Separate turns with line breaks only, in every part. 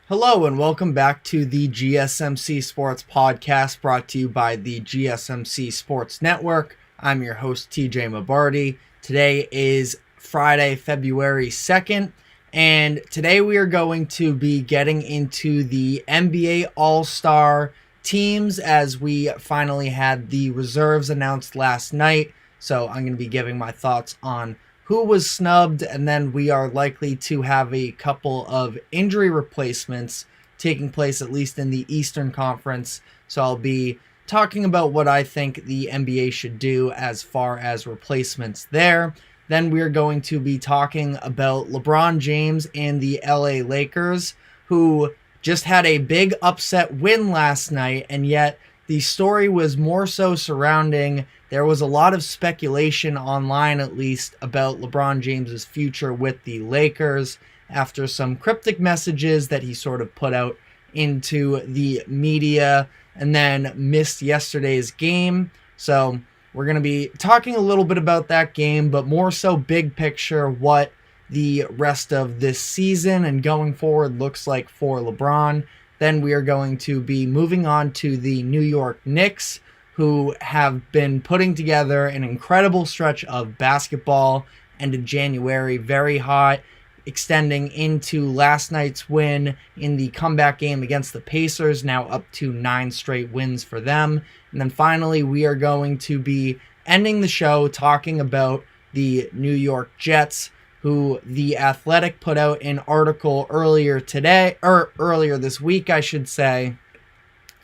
Hello and welcome back to the GSMC Sports Podcast brought to you by the GSMC Sports Network. I'm your host TJ Mabardi. Today is Friday, February 2nd, and today we are going to be getting into the NBA All-Star teams as we finally had the reserves announced last night. So I'm going to be giving my thoughts on who was snubbed, and then we are likely to have a couple of injury replacements taking place, at least in the Eastern Conference. So I'll be talking about what I think the NBA should do as far as replacements there. Then we're going to be talking about LeBron James and the LA Lakers, who just had a big upset win last night, and yet the story was more so surrounding. There was a lot of speculation online, at least, about LeBron James's future with the Lakers after some cryptic messages that he sort of put out into the media and then missed yesterday's game. So we're going to be talking a little bit about that game, but more so big picture, what the rest of this season and going forward looks like for LeBron. Then we are going to be moving on to the New York Knicks, who have been putting together an incredible stretch of basketball. End of January, very hot, extending into last night's win in the comeback game against the Pacers, now up to 9 straight wins for them. And then finally, we are going to be ending the show talking about the New York Jets, who The Athletic put out an article earlier this week, I should say,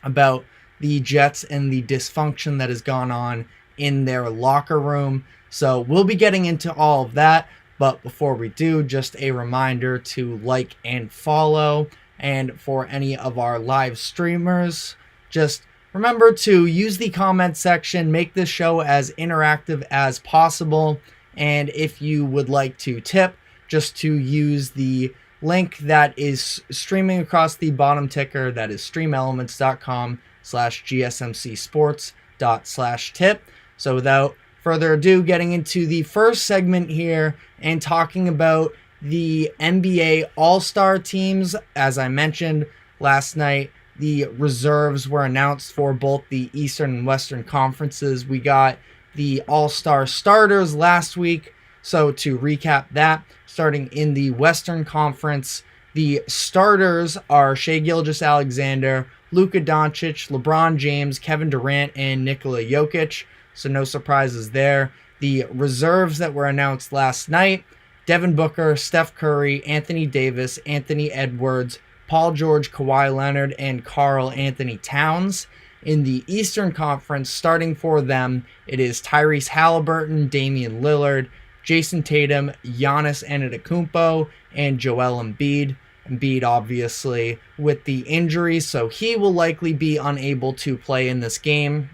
about the Jets and the dysfunction that has gone on in their locker room. So we'll be getting into all of that. But before we do, just a reminder to like and follow. And for any of our live streamers, just remember to use the comment section, make this show as interactive as possible. And if you would like to tip, just to use the link that is streaming across the bottom ticker, that is streamelements.com/gsmcsports./tip. So without further ado, getting into the first segment here and talking about the NBA All-Star teams. As I mentioned last night, the reserves were announced for both the Eastern and Western conferences. We got the All-Star starters last week. So to recap that, starting in the Western Conference, the starters are Shai Gilgeous-Alexander, Luka Doncic, LeBron James, Kevin Durant, and Nikola Jokic. So no surprises there. The reserves that were announced last night: Devin Booker, Steph Curry, Anthony Davis, Anthony Edwards, Paul George, Kawhi Leonard, and Karl Anthony Towns. In the Eastern Conference, starting for them, it is Tyrese Halliburton, Damian Lillard, Jason Tatum, Giannis Antetokounmpo, and Joel Embiid. Embiid, obviously, with the injury, so he will likely be unable to play in this game.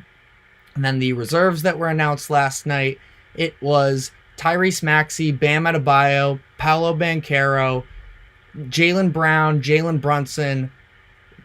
And then the reserves that were announced last night, it was Tyrese Maxey, Bam Adebayo, Paolo Banchero, Jaylen Brown, Jalen Brunson,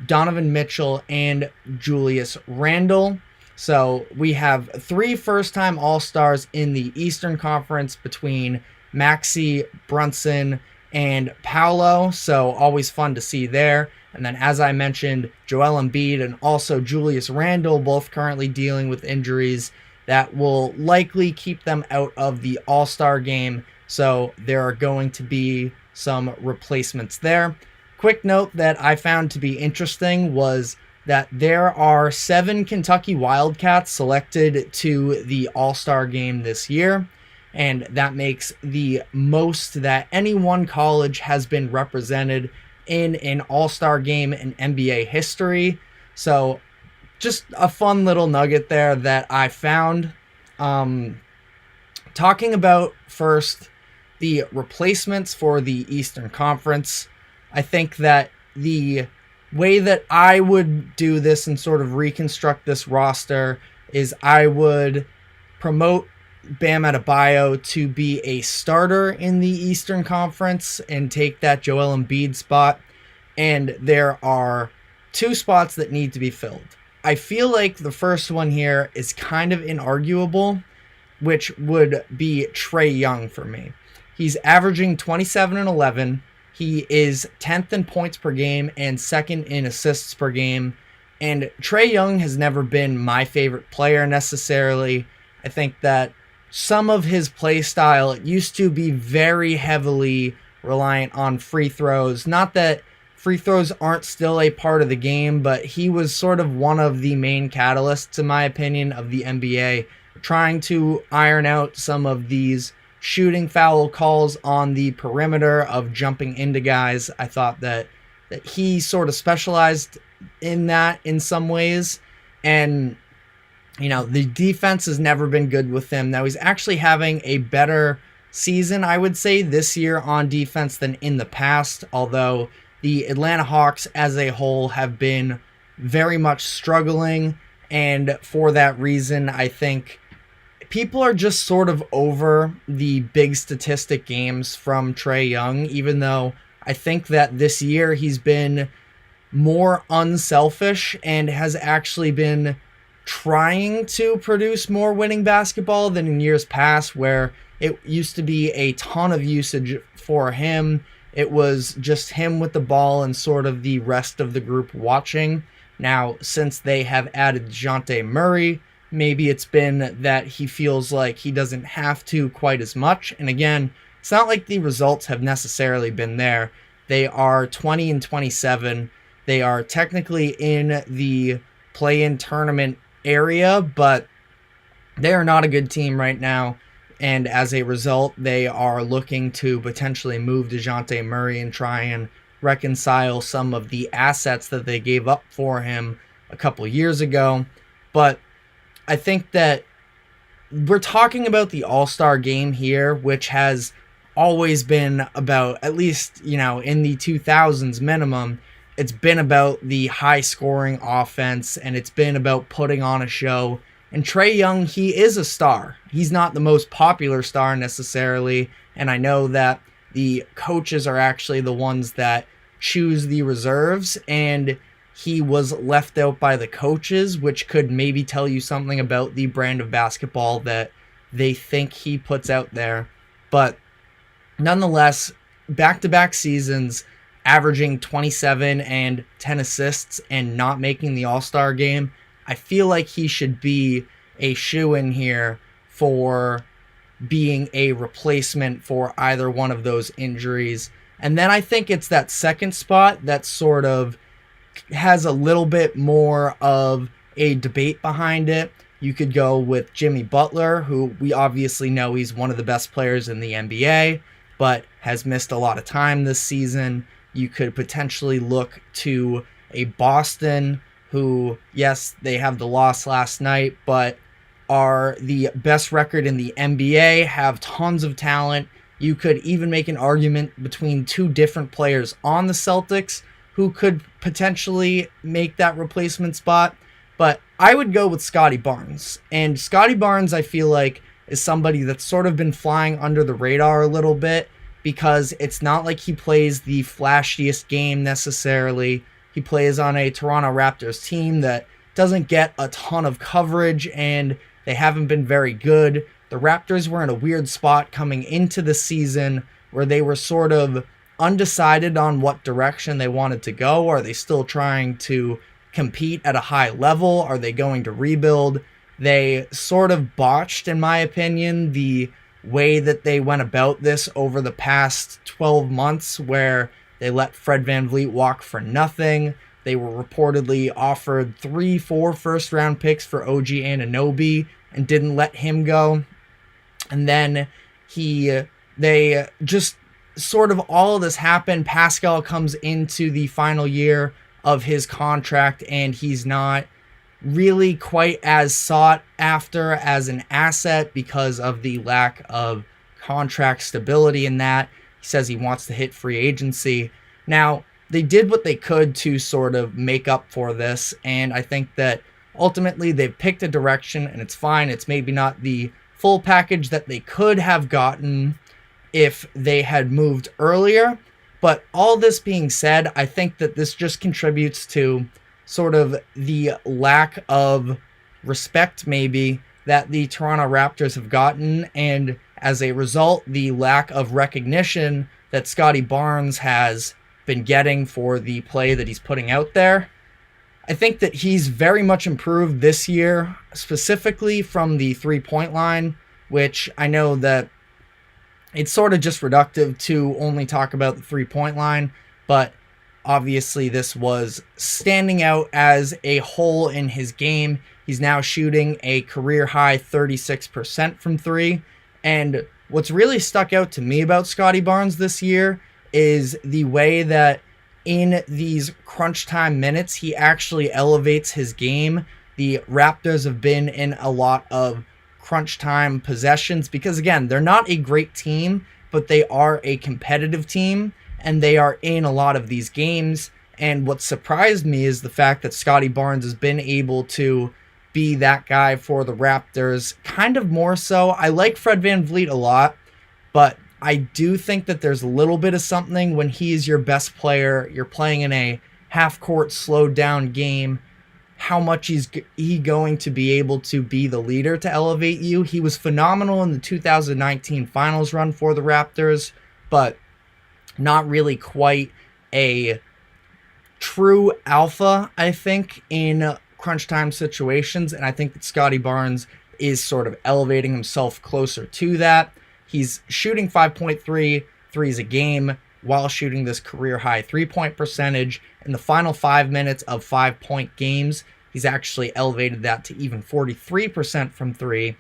Donovan Mitchell, and Julius Randle. So we have 3 first-time All-Stars in the Eastern Conference between Maxey, Brunson, and Paolo. So always fun to see there. And then, as I mentioned, Joel Embiid and also Julius Randle, both currently dealing with injuries that will likely keep them out of the All-Star game. So there are going to be some replacements there. Quick note that I found to be interesting was that there are 7 Kentucky Wildcats selected to the All-Star game this year, and that makes the most that any one college has been represented in an All-Star game in NBA history. So just a fun little nugget there that I found. Talking about first the replacements for the Eastern Conference, I think that the way that I would do this and sort of reconstruct this roster is I would promote Bam Adebayo to be a starter in the Eastern Conference and take that Joel Embiid spot. And there are 2 spots that need to be filled. I feel like the first one here is kind of inarguable, which would be Trae Young for me. He's averaging 27 and 11, He is 10th in points per game and 2nd in assists per game. And Trae Young has never been my favorite player necessarily. I think that some of his play style used to be very heavily reliant on free throws. Not that free throws aren't still a part of the game, but he was sort of one of the main catalysts, in my opinion, of the NBA, trying to iron out some of these shooting foul calls on the perimeter of jumping into guys. I thought that he sort of specialized in that in some ways. And, the defense has never been good with him. Now, he's actually having a better season, I would say, this year on defense than in the past, although the Atlanta Hawks as a whole have been very much struggling. And for that reason, I think people are just sort of over the big statistic games from Trae Young, even though I think that this year he's been more unselfish and has actually been trying to produce more winning basketball than in years past, where it used to be a ton of usage for him. It was just him with the ball and sort of the rest of the group watching. Now, since they have added DeJounte Murray, maybe it's been that he feels like he doesn't have to quite as much. And again, it's not like the results have necessarily been there. They are 20 and 27. They are technically in the play-in tournament area, but they are not a good team right now. And as a result, they are looking to potentially move DeJounte Murray and try and reconcile some of the assets that they gave up for him a couple years ago. But I think that we're talking about the All-Star game here, which has always been about, at least, in the 2000s minimum, it's been about the high-scoring offense, and it's been about putting on a show. And Trae Young, he is a star. He's not the most popular star necessarily, and I know that the coaches are actually the ones that choose the reserves, and he was left out by the coaches, which could maybe tell you something about the brand of basketball that they think he puts out there. But nonetheless, back-to-back seasons, averaging 27 and 10 assists and not making the All-Star game, I feel like he should be a shoo-in here for being a replacement for either one of those injuries. And then I think it's that second spot that sort of has a little bit more of a debate behind it. You could go with Jimmy Butler, who we obviously know he's one of the best players in the NBA, but has missed a lot of time this season. You could potentially look to a Boston who, yes, they have the loss last night, but are the best record in the NBA, have tons of talent. You could even make an argument between two different players on the Celtics who could potentially make that replacement spot. But I would go with Scotty Barnes. And Scotty Barnes, I feel like, is somebody that's sort of been flying under the radar a little bit, because it's not like he plays the flashiest game necessarily. He plays on a Toronto Raptors team that doesn't get a ton of coverage, and they haven't been very good. The Raptors were in a weird spot coming into the season where they were sort of undecided on what direction they wanted to go. Are they still trying to compete at a high level? Are they going to rebuild? They sort of botched, in my opinion, the way that they went about this over the past 12 months, where they let Fred VanVleet walk for nothing. They were reportedly offered 3-4 first-round picks for OG Anunoby and didn't let him go. And then they just sort of, all of this happened. Pascal comes into the final year of his contract, and he's not really quite as sought after as an asset because of the lack of contract stability in that. He says he wants to hit free agency. Now, they did what they could to sort of make up for this, and I think that ultimately they've picked a direction, and it's fine. It's maybe not the full package that they could have gotten if they had moved earlier, but all this being said, I think that this just contributes to sort of the lack of respect maybe that the Toronto Raptors have gotten, and as a result, the lack of recognition that Scottie Barnes has been getting for the play that he's putting out there. I think that he's very much improved this year, specifically from the three-point line, which I know that it's sort of just reductive to only talk about the three-point line, but obviously this was standing out as a whole in his game. He's now shooting a career-high 36% from three, and what's really stuck out to me about Scottie Barnes this year is the way that in these crunch time minutes, he actually elevates his game. The Raptors have been in a lot of crunch time possessions because, again, they're not a great team, but they are a competitive team, and they are in a lot of these games. And what surprised me is the fact that Scottie Barnes has been able to be that guy for the Raptors, kind of more so. I like Fred VanVleet a lot, but I do think that there's a little bit of something when he is your best player, you're playing in a half-court slowed down game, how much he going to be able to be the leader to elevate you. He was phenomenal in the 2019 finals run for the Raptors, but not really quite a true alpha, I think, in crunch time situations, and I think that Scottie Barnes is sort of elevating himself closer to that. He's shooting 5.3 threes a game while shooting this career-high three-point percentage. In the final 5 minutes of 5-point games, he's actually elevated that to even 43% from three.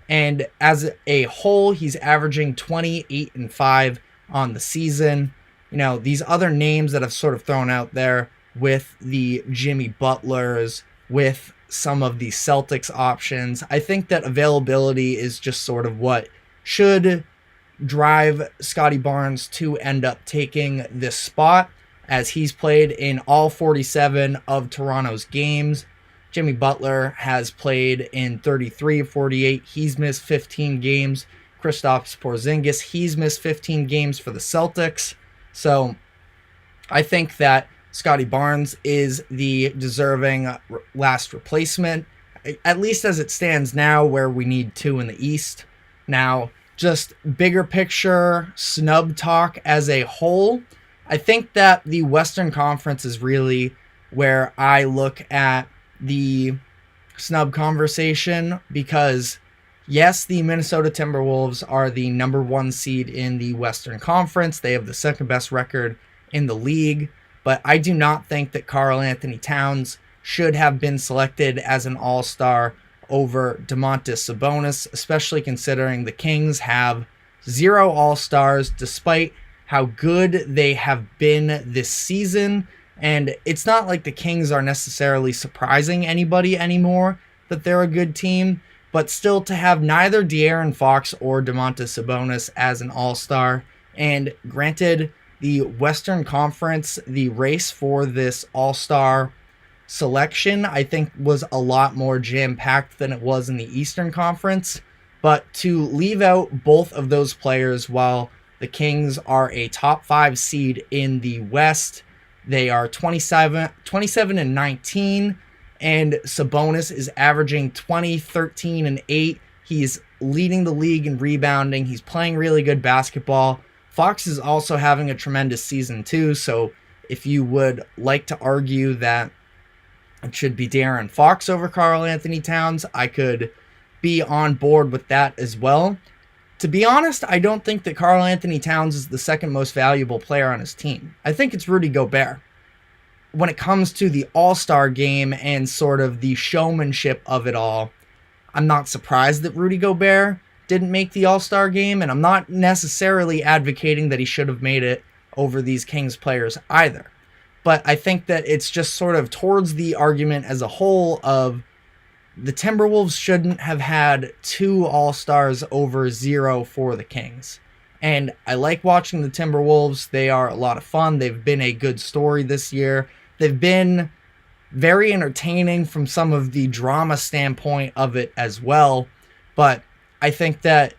And as a whole, he's averaging 28 and 5 on the season. You know, these other names that I've sort of thrown out there with the Jimmy Butlers, with some of the Celtics options, I think that availability is just sort of what should drive Scottie Barnes to end up taking this spot, as he's played in all 47 of Toronto's games. Jimmy Butler has played in 33 of 48. He's missed 15 games. Kristaps Porzingis, he's missed 15 games for the Celtics. So I think that Scottie Barnes is the deserving last replacement, at least as it stands now, where we need two in the East. Now, just bigger picture, snub talk as a whole, I think that the Western Conference is really where I look at the snub conversation, because yes, the Minnesota Timberwolves are the number one seed in the Western Conference. They have the second best record in the league, but I do not think that Karl Anthony Towns should have been selected as an all-star over Domantas Sabonis, especially considering the Kings have 0 all-stars despite how good they have been this season. And it's not like the Kings are necessarily surprising anybody anymore that they're a good team, but still to have neither De'Aaron Fox or Domantas Sabonis as an all-star. And granted, the Western Conference, the race for this all-star selection, I think, was a lot more jam-packed than it was in the Eastern Conference. But to leave out both of those players while the Kings are a top 5 seed in the West, they are 27 and 19, and Sabonis is averaging 20, 13, and 8. He's leading the league in rebounding. He's playing really good basketball. Fox is also having a tremendous season too, so if you would like to argue that it should be De'Aaron Fox over Karl Anthony Towns, I could be on board with that as well. To be honest, I don't think that Karl Anthony Towns is the second most valuable player on his team. I think it's Rudy Gobert. When it comes to the All-Star game and sort of the showmanship of it all, I'm not surprised that Rudy Gobert didn't make the All-Star game, and I'm not necessarily advocating that he should have made it over these Kings players either. But I think that it's just sort of towards the argument as a whole of the Timberwolves shouldn't have had 2 All-Stars over 0 for the Kings. And I like watching the Timberwolves. They are a lot of fun. They've been a good story this year. They've been very entertaining from some of the drama standpoint of it as well. But I think that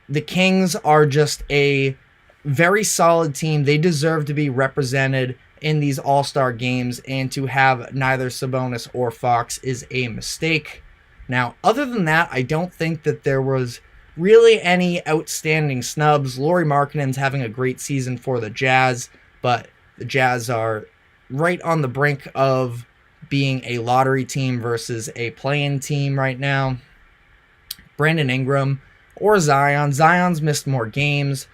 the Kings are just a very solid team. They deserve to be represented in these all-star games, and to have neither Sabonis or Fox is a mistake. Now, other than that, I don't think that there was really any outstanding snubs. Lauri Markkanen's having a great season for the Jazz, but the Jazz are right on the brink of being a lottery team versus a play-in team right now. Brandon Ingram or Zion. Zion's missed more games,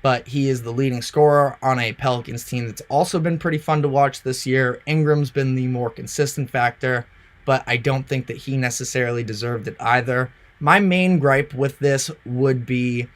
but he is the leading scorer on a Pelicans team that's also been pretty fun to watch this year. Ingram's been the more consistent factor, but I don't think that he necessarily deserved it either. My main gripe with this would be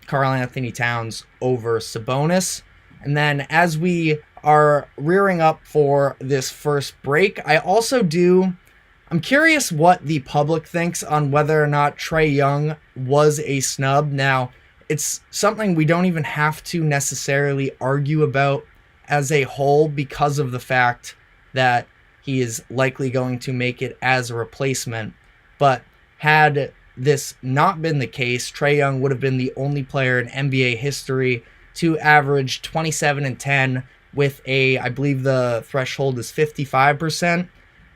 Karl Anthony Towns over Sabonis. And then as we are rearing up for this first break, I'm curious what the public thinks on whether or not Trae Young was a snub. Now, it's something we don't even have to necessarily argue about as a whole because of the fact that he is likely going to make it as a replacement. But had this not been the case, Trae Young would have been the only player in NBA history to average 27 and 10 with I believe the threshold is 55%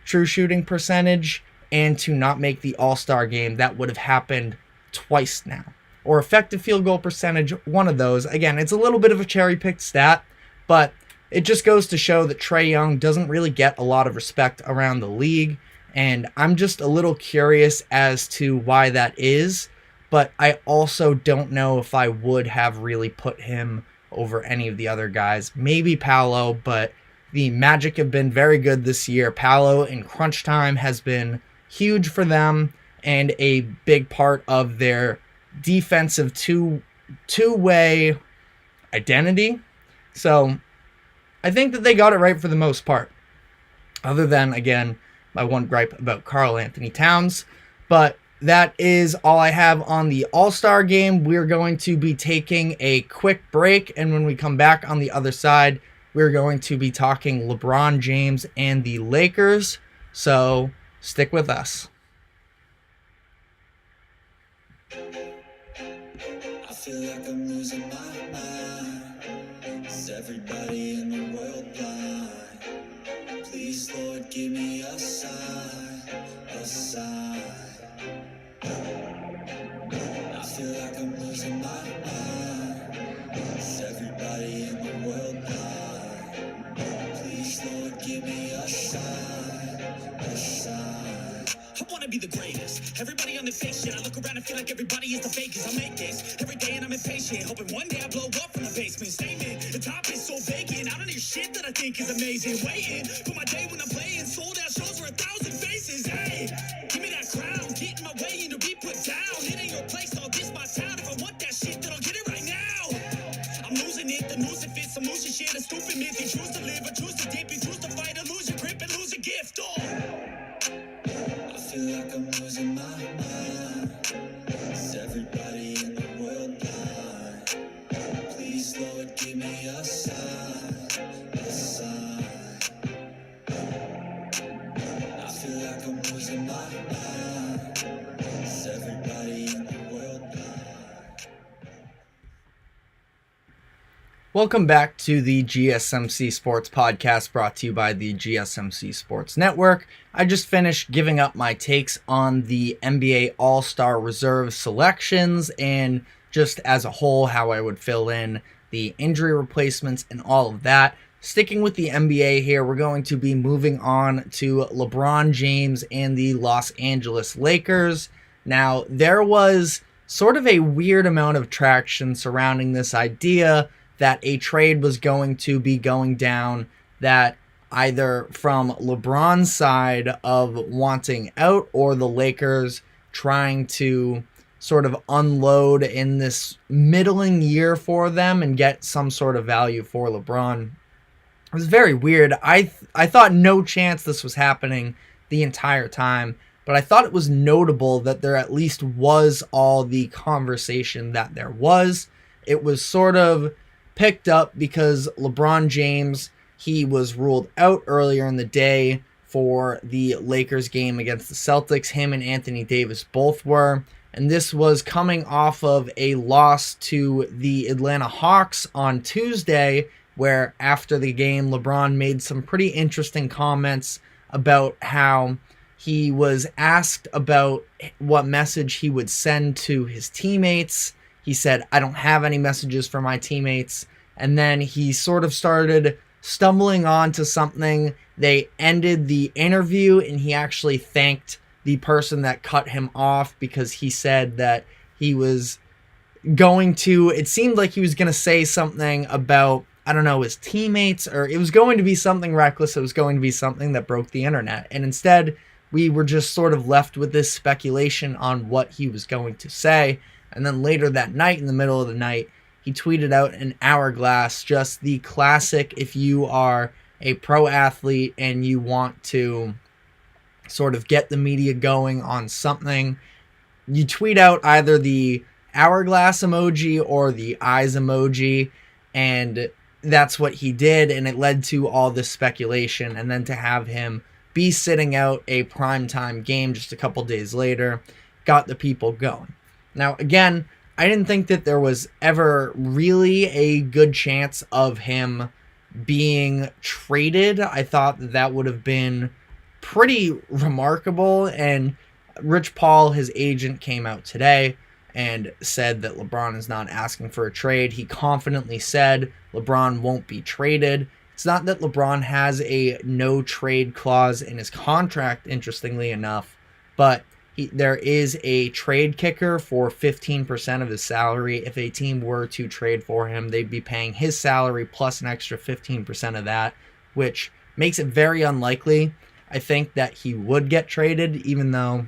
true shooting percentage, and to not make the All-Star game. That would have happened twice now. Or effective field goal percentage, one of those. Again, it's a little bit of a cherry-picked stat, but it just goes to show that Trae Young doesn't really get a lot of respect around the league, and I'm just a little curious as to why that is, but I also don't know if I would have really put him over any of the other guys. Maybe Paolo, but the Magic have been very good this year. Paolo in crunch time has been huge for them and a big part of their defensive two-way identity. So I think that they got it right for the most part. Other than, again, my one gripe about Karl Anthony Towns. But that is all I have on the All-Star game. We're going to be taking a quick break, and when we come back on the other side, we're going to be talking LeBron James and the Lakers. So stick with us.
I feel like I'm losing my mind. Is everybody in the world blind? Please, Lord, give me a sign, a sign. I feel like I'm losing my mind. Is everybody in the world blind? Please, Lord, give me a sign, a sign. I wanna be the greatest. Everybody on the fake shit. I look around and feel like everybody is the fakest. I make this every day and I'm impatient, hoping one day I blow up from the basement. Statement, the top is so vacant. I don't hear shit that I think is amazing. Waiting for my day when I'm playing sold out shows for 1,000 faces. Hey, give me that crown, get in my way and to be put down. It ain't your place, no, this my town. If I want that shit, then I'll get it right now. I'm losing it, the news it fits. I'm losing shit, a stupid myth. You choose to live or choose to dip. You choose to fight or lose your grip and lose a gift. Oh, I feel like I'm losing my mind. Is everybody in the world blind? Please, Lord, give me a sign, a sign. I feel like I'm losing my mind. Is everybody in the world blind?
Welcome back to the GSMC Sports Podcast, brought to you by the GSMC Sports Network. I just finished giving up my takes on the NBA All-Star Reserve selections and just as a whole how I would fill in the injury replacements and all of that. Sticking with the NBA here, we're going to be moving on to LeBron James and the Los Angeles Lakers. Now, there was sort of a weird amount of traction surrounding this idea that a trade was going to be going down, that either from LeBron's side of wanting out or the Lakers trying to sort of unload in this middling year for them and get some sort of value for LeBron. It was very weird. I thought no chance this was happening the entire time, but I thought it was notable that there at least was all the conversation that there was. It was sort of picked up because LeBron James, he was ruled out earlier in the day for the Lakers game against the Celtics. Him and Anthony Davis both were. And this was coming off of a loss to the Atlanta Hawks on Tuesday, where after the game, LeBron made some pretty interesting comments about how he was asked about what message he would send to his teammates. He said, "I don't have any messages for my teammates." And then he sort of started stumbling onto something. They ended the interview and he actually thanked the person that cut him off because he said that he was going to, it seemed like he was going to say something about, I don't know, his teammates, or it was going to be something reckless. It was going to be something that broke the internet. And instead, we were just sort of left with this speculation on what he was going to say. And then later that night, in the middle of the night, he tweeted out an hourglass, just the classic, if you are a pro athlete and you want to sort of get the media going on something, you tweet out either the hourglass emoji or the eyes emoji, and that's what he did, and it led to all this speculation. And then to have him be sitting out a primetime game just a couple days later got the people going. Now, again, I didn't think that there was ever really a good chance of him being traded. I thought that would have been pretty remarkable, and Rich Paul, his agent, came out today and said that LeBron is not asking for a trade. He confidently said LeBron won't be traded. It's not that LeBron has a no trade clause in his contract, interestingly enough, but there is a trade kicker for 15% of his salary. If a team were to trade for him, they'd be paying his salary plus an extra 15% of that, which makes it very unlikely, I think, that he would get traded, even though,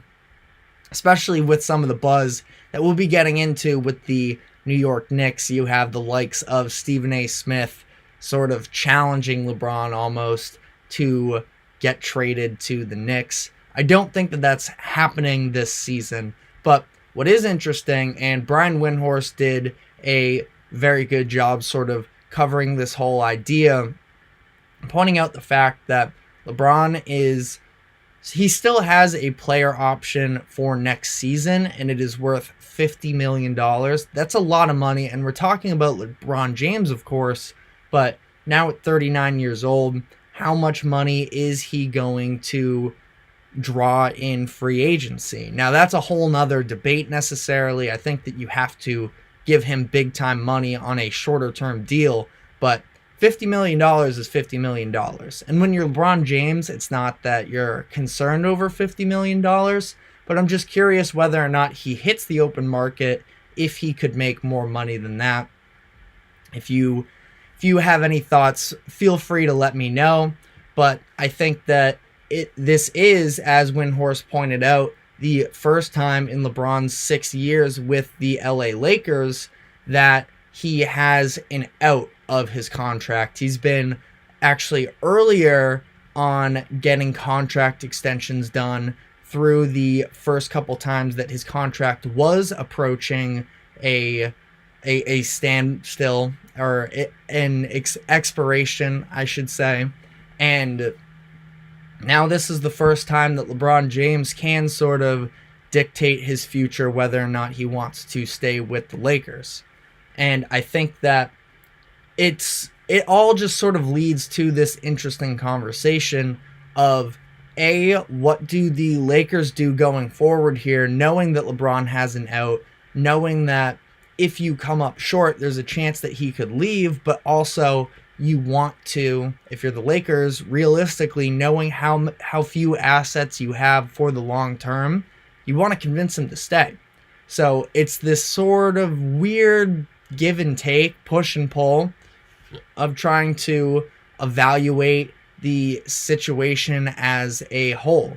especially with some of the buzz that we'll be getting into with the New York Knicks, you have the likes of Stephen A. Smith sort of challenging LeBron almost to get traded to the Knicks. I don't think that that's happening this season, but what is interesting, and Brian Windhorst did a very good job sort of covering this whole idea, pointing out the fact that LeBron he still has a player option for next season, and it is worth $50 million. That's a lot of money, and we're talking about LeBron James, of course, but now at 39 years old, how much money is he going to draw in free agency? Now, that's a whole nother debate necessarily. I think that you have to give him big time money on a shorter term deal, but $50 million is $50 million. And when you're LeBron James, it's not that you're concerned over $50 million, but I'm just curious whether or not he hits the open market, if he could make more money than that. If you have any thoughts, feel free to let me know. But I think that this is, as Windhorst pointed out, the first time in LeBron's 6 years with the LA Lakers that he has an out of his contract. He's been actually earlier on getting contract extensions done through the first couple times that his contract was approaching a standstill, or an expiration, I should say. And now this is the first time that LeBron James can sort of dictate his future, whether or not he wants to stay with the Lakers. And I think that it all just sort of leads to this interesting conversation of, what do the Lakers do going forward here, knowing that LeBron has an out, knowing that if you come up short, there's a chance that he could leave, but also you want to, if you're the Lakers, realistically, knowing how few assets you have for the long term, you want to convince him to stay. So it's this sort of weird give and take, push and pull, of trying to evaluate the situation as a whole.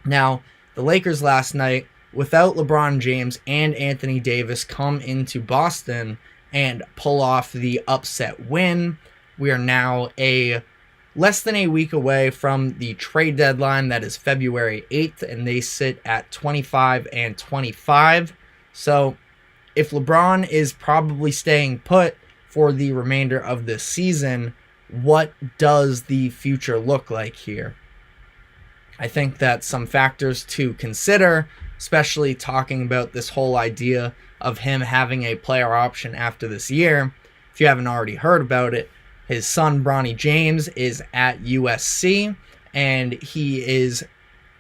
Now, the Lakers last night, without LeBron James and Anthony Davis, come into Boston and pull off the upset win. We are now less than a week away from the trade deadline. That is February 8th, and they sit at 25-25. So if LeBron is probably staying put for the remainder of this season, what does the future look like here? I think that some factors to consider, especially talking about this whole idea of him having a player option after this year. If you haven't already heard about it, his son Bronny James is at USC, and he is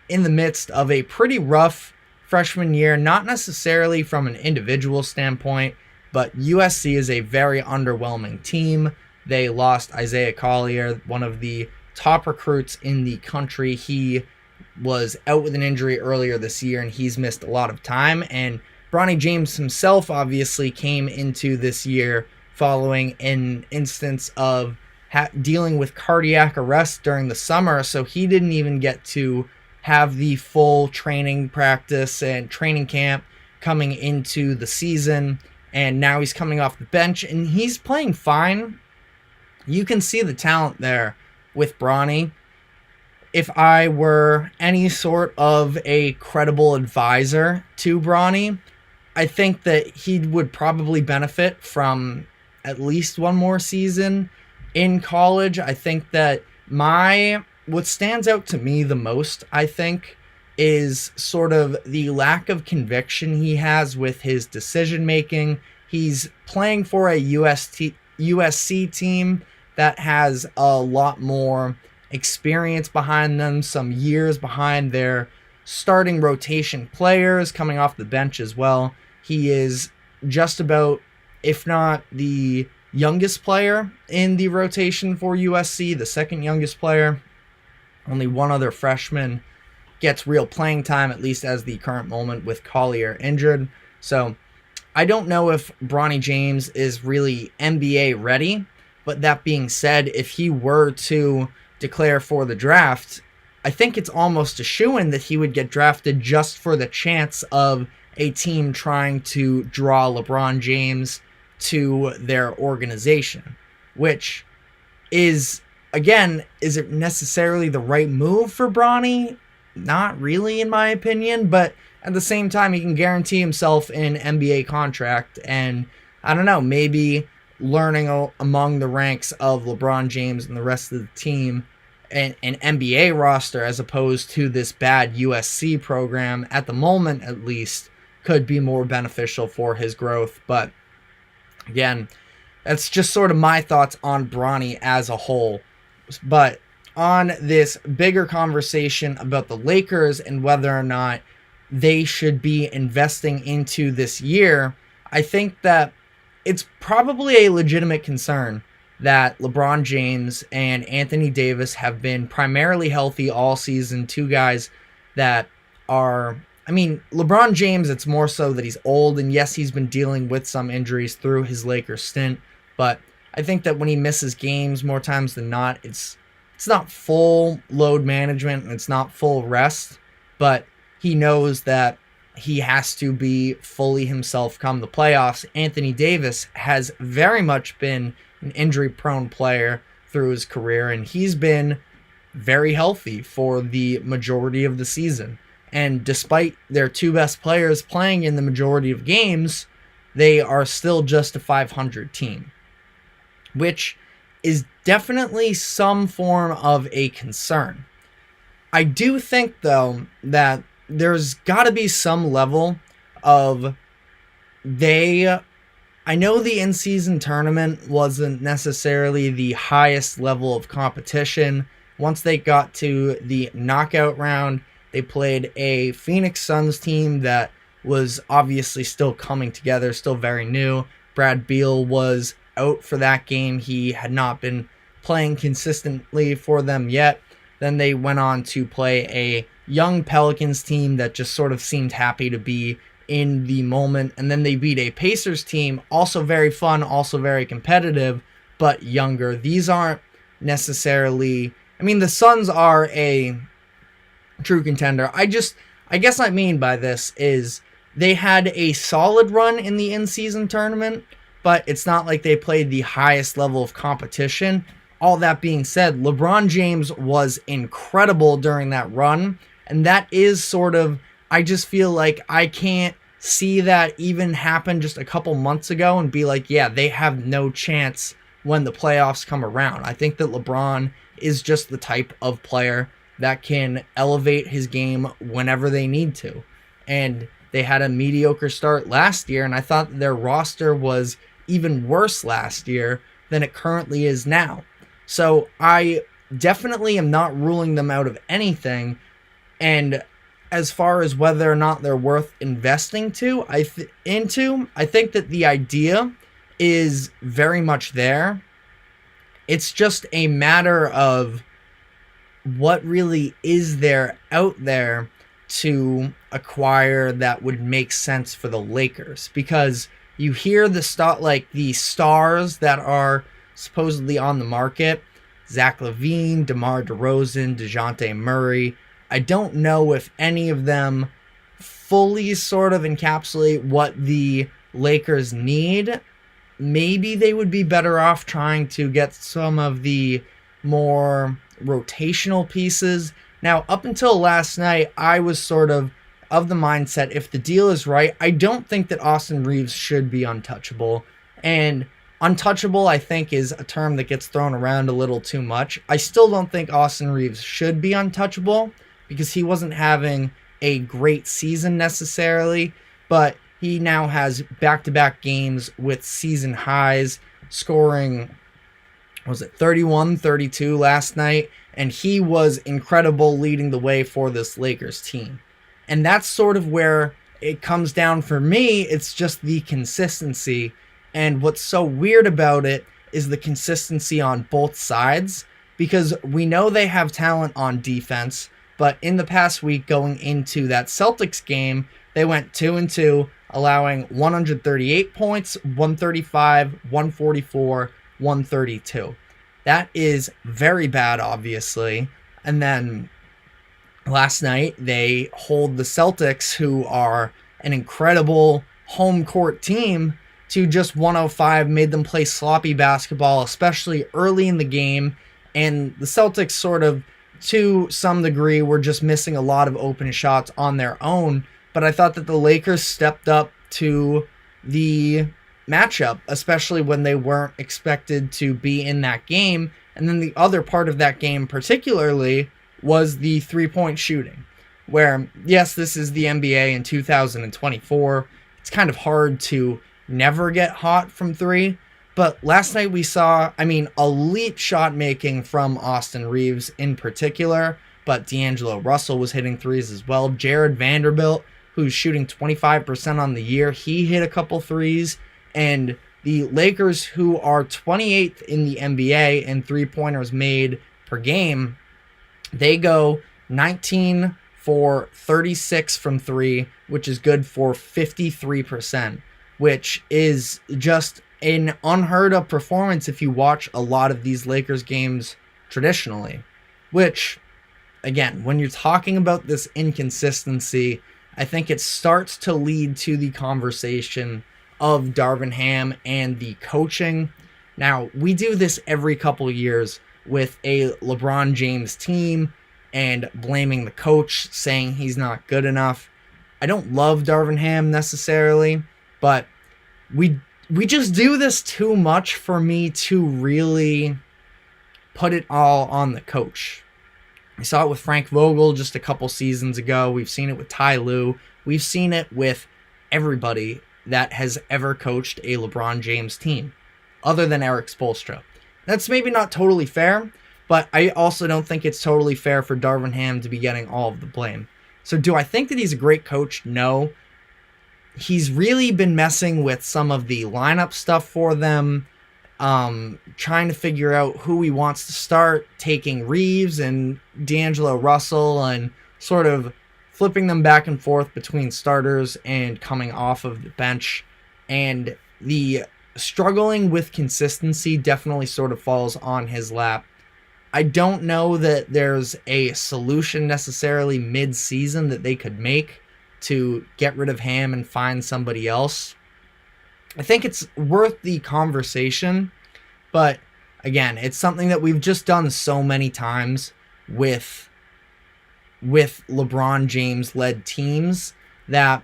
in the midst of a pretty rough freshman year, not necessarily from an individual standpoint, but USC is a very underwhelming team. They lost Isaiah Collier, one of the top recruits in the country. He was out with an injury earlier this year, and he's missed a lot of time. And Bronny James himself obviously came into this year following an instance of dealing with cardiac arrest during the summer, so he didn't even get to have the full training practice and training camp coming into the season, and now he's coming off the bench, and he's playing fine. You can see the talent there with Bronny. If I were any sort of a credible advisor to Bronny, I think that he would probably benefit from at least one more season in college. I think that what stands out to me the most, I think, is sort of the lack of conviction he has with his decision making. He's playing for a USC team that has a lot more experience behind them, some years behind their starting rotation players coming off the bench as well. He is just about, if not the youngest player in the rotation for USC, the second youngest player. Only one other freshman gets real playing time, at least as the current moment, with Collier injured. So I don't know if Bronny James is really NBA ready, but that being said, if he were to declare for the draft, I think it's almost a shoo-in that he would get drafted just for the chance of a team trying to draw LeBron James to their organization, which is, again, is it necessarily the right move for Bronny? Not really, in my opinion, but at the same time, he can guarantee himself an NBA contract, and I don't know, maybe learning among the ranks of LeBron James and the rest of the team an NBA roster as opposed to this bad USC program, at the moment at least, could be more beneficial for his growth. But again, that's just sort of my thoughts on Bronny as a whole. But on this bigger conversation about the Lakers and whether or not they should be investing into this year, I think that it's probably a legitimate concern that LeBron James and Anthony Davis have been primarily healthy all season. Two guys that are, I mean, LeBron James, it's more so that he's old, and yes, he's been dealing with some injuries through his Lakers stint, but I think that when he misses games more times than not, it's not full load management and it's not full rest, but he knows that he has to be fully himself come the playoffs. Anthony Davis has very much been an injury-prone player through his career, and he's been very healthy for the majority of the season. And despite their two best players playing in the majority of games, they are still just a 500 team, which is definitely some form of a concern. I do think, though, that there's got to be some level of I know the in-season tournament wasn't necessarily the highest level of competition. Once they got to the knockout round, they played a Phoenix Suns team that was obviously still coming together, still very new. Brad Beal was out for that game. He had not been playing consistently for them yet. Then they went on to play a young Pelicans team that just sort of seemed happy to be in the moment. And then they beat a Pacers team, also very fun, also very competitive, but younger. These aren't necessarily, I mean, the Suns are a true contender. I guess I mean by this is they had a solid run in the in-season tournament, but it's not like they played the highest level of competition. All that being said, LeBron James was incredible during that run, and that is sort of, I just feel like I can't see that even happen just a couple months ago and be like, yeah, they have no chance when the playoffs come around. I think that LeBron is just the type of player that can elevate his game whenever they need to. And they had a mediocre start last year, and I thought their roster was even worse last year than it currently is now. So I definitely am not ruling them out of anything. And as far as whether or not they're worth investing into, I think that the idea is very much there. It's just a matter of what really is there out there to acquire that would make sense for the Lakers, because you hear the stars that are supposedly on the market: Zach LaVine, DeMar DeRozan, DeJounte Murray. I don't know if any of them fully sort of encapsulate what the Lakers need. Maybe they would be better off trying to get some of the more rotational pieces. Now, up until last night, I was sort of the mindset, if the deal is right, I don't think that Austin Reeves should be untouchable. And untouchable, I think, is a term that gets thrown around a little too much. I still don't think Austin Reeves should be untouchable, because he wasn't having a great season necessarily, but he now has back-to-back games with season highs, scoring, 31, 32 last night, and he was incredible leading the way for this Lakers team. And that's sort of where it comes down for me. It's just the consistency, and what's so weird about it is the consistency on both sides, because we know they have talent on defense, but in the past week going into that Celtics game, they went 2-2, allowing 138 points, 135, 144, 132. That is very bad, obviously. And then last night, they hold the Celtics, who are an incredible home court team, to just 105, made them play sloppy basketball, especially early in the game. And the Celtics sort of, to some degree, were just missing a lot of open shots on their own. But I thought that the Lakers stepped up to the matchup, especially when they weren't expected to be in that game. And then the other part of that game particularly was the three-point shooting, where, yes, this is the NBA in 2024. It's kind of hard to never get hot from three. But last night we saw, elite shot making from Austin Reeves in particular, but D'Angelo Russell was hitting threes as well. Jared Vanderbilt, who's shooting 25% on the year, he hit a couple threes. And the Lakers, who are 28th in the NBA in three-pointers made per game, they go 19 for 36 from three, which is good for 53%, which is just an unheard of performance if you watch a lot of these Lakers games traditionally. Which, again, when you're talking about this inconsistency, I think it starts to lead to the conversation of Darvin Ham and the coaching. Now, we do this every couple of years with a LeBron James team and blaming the coach, saying he's not good enough. I don't love Darvin Ham necessarily, but we just do this too much for me to really put it all on the coach. We saw it with Frank Vogel just a couple seasons ago. We've seen it with Ty Lue. We've seen it with everybody that has ever coached a LeBron James team, other than Eric Spoelstra. That's maybe not totally fair, but I also don't think it's totally fair for Darvin Ham to be getting all of the blame. So do I think that he's a great coach? No. He's really been messing with some of the lineup stuff for them, trying to figure out who he wants to start, taking Reeves and D'Angelo Russell and sort of flipping them back and forth between starters and coming off of the bench. And the struggling with consistency definitely sort of falls on his lap. I don't know that there's a solution necessarily mid-season that they could make to get rid of Ham and find somebody else. I think it's worth the conversation, but again, it's something that we've just done so many times with LeBron James-led teams that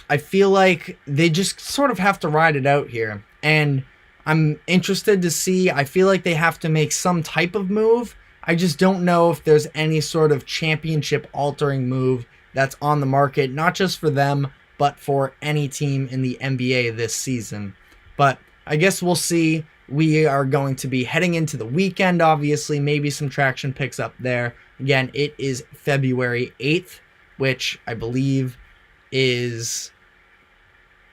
I feel like they just sort of have to ride it out here. And I'm interested to see, I feel like they have to make some type of move. I just don't know if there's any sort of championship-altering move that's on the market, not just for them, but for any team in the NBA this season. But I guess we'll see we are going to be heading into the weekend, obviously. Maybe some traction picks up there. Again, it is February 8th, which I believe is...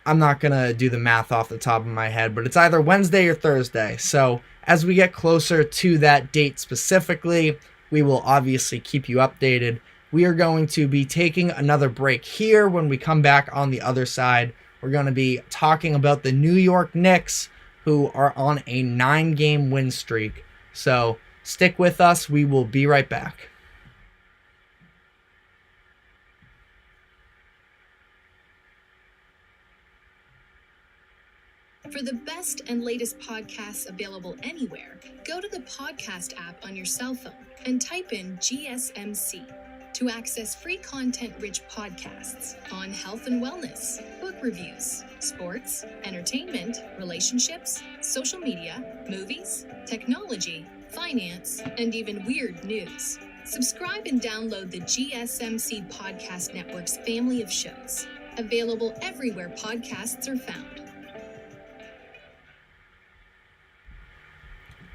I'm not going to do the math off the top of my head, but it's either Wednesday or Thursday. So as we get closer to that date specifically, we will obviously keep you updated. We are going to be taking another break here. When we come back on the other side, we're going to be talking about the New York Knicks, who are on a 9-game win streak. So stick with us. We will be right back.
For the best and latest podcasts available anywhere, go to the podcast app on your cell phone and type in GSMC to access free content-rich podcasts on health and wellness, book reviews, sports, entertainment, relationships, social media, movies, technology, finance, and even weird news. Subscribe and download the GSMC Podcast Network's family of shows, available everywhere podcasts are found.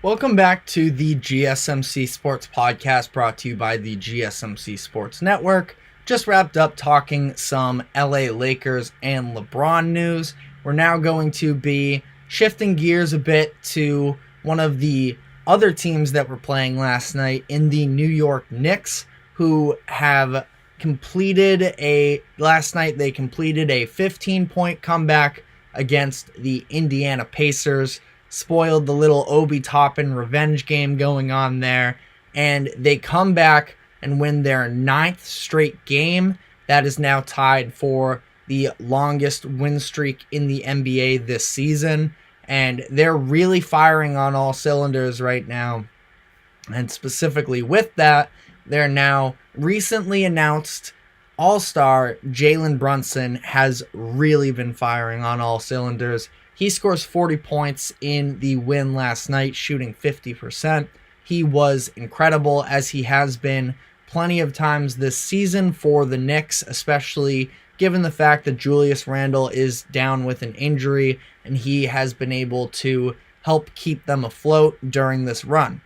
Welcome back to the GSMC Sports Podcast, brought to you by the GSMC Sports Network. Just wrapped up talking some LA Lakers and LeBron news. We're now going to be shifting gears a bit to one of the other teams that were playing last night in the New York Knicks, who have completed last night they completed a 15-point comeback against the Indiana Pacers. Spoiled the little Obi Toppin revenge game going on there, and they come back and win their 9th straight game. That is now tied for the longest win streak in the NBA this season, and they're really firing on all cylinders right now. And specifically with that, their now recently announced All-Star Jalen Brunson has really been firing on all cylinders. He scores 40 points in the win last night, shooting 50%. He was incredible, as he has been plenty of times this season for the Knicks, especially given the fact that Julius Randle is down with an injury, and he has been able to help keep them afloat during this run.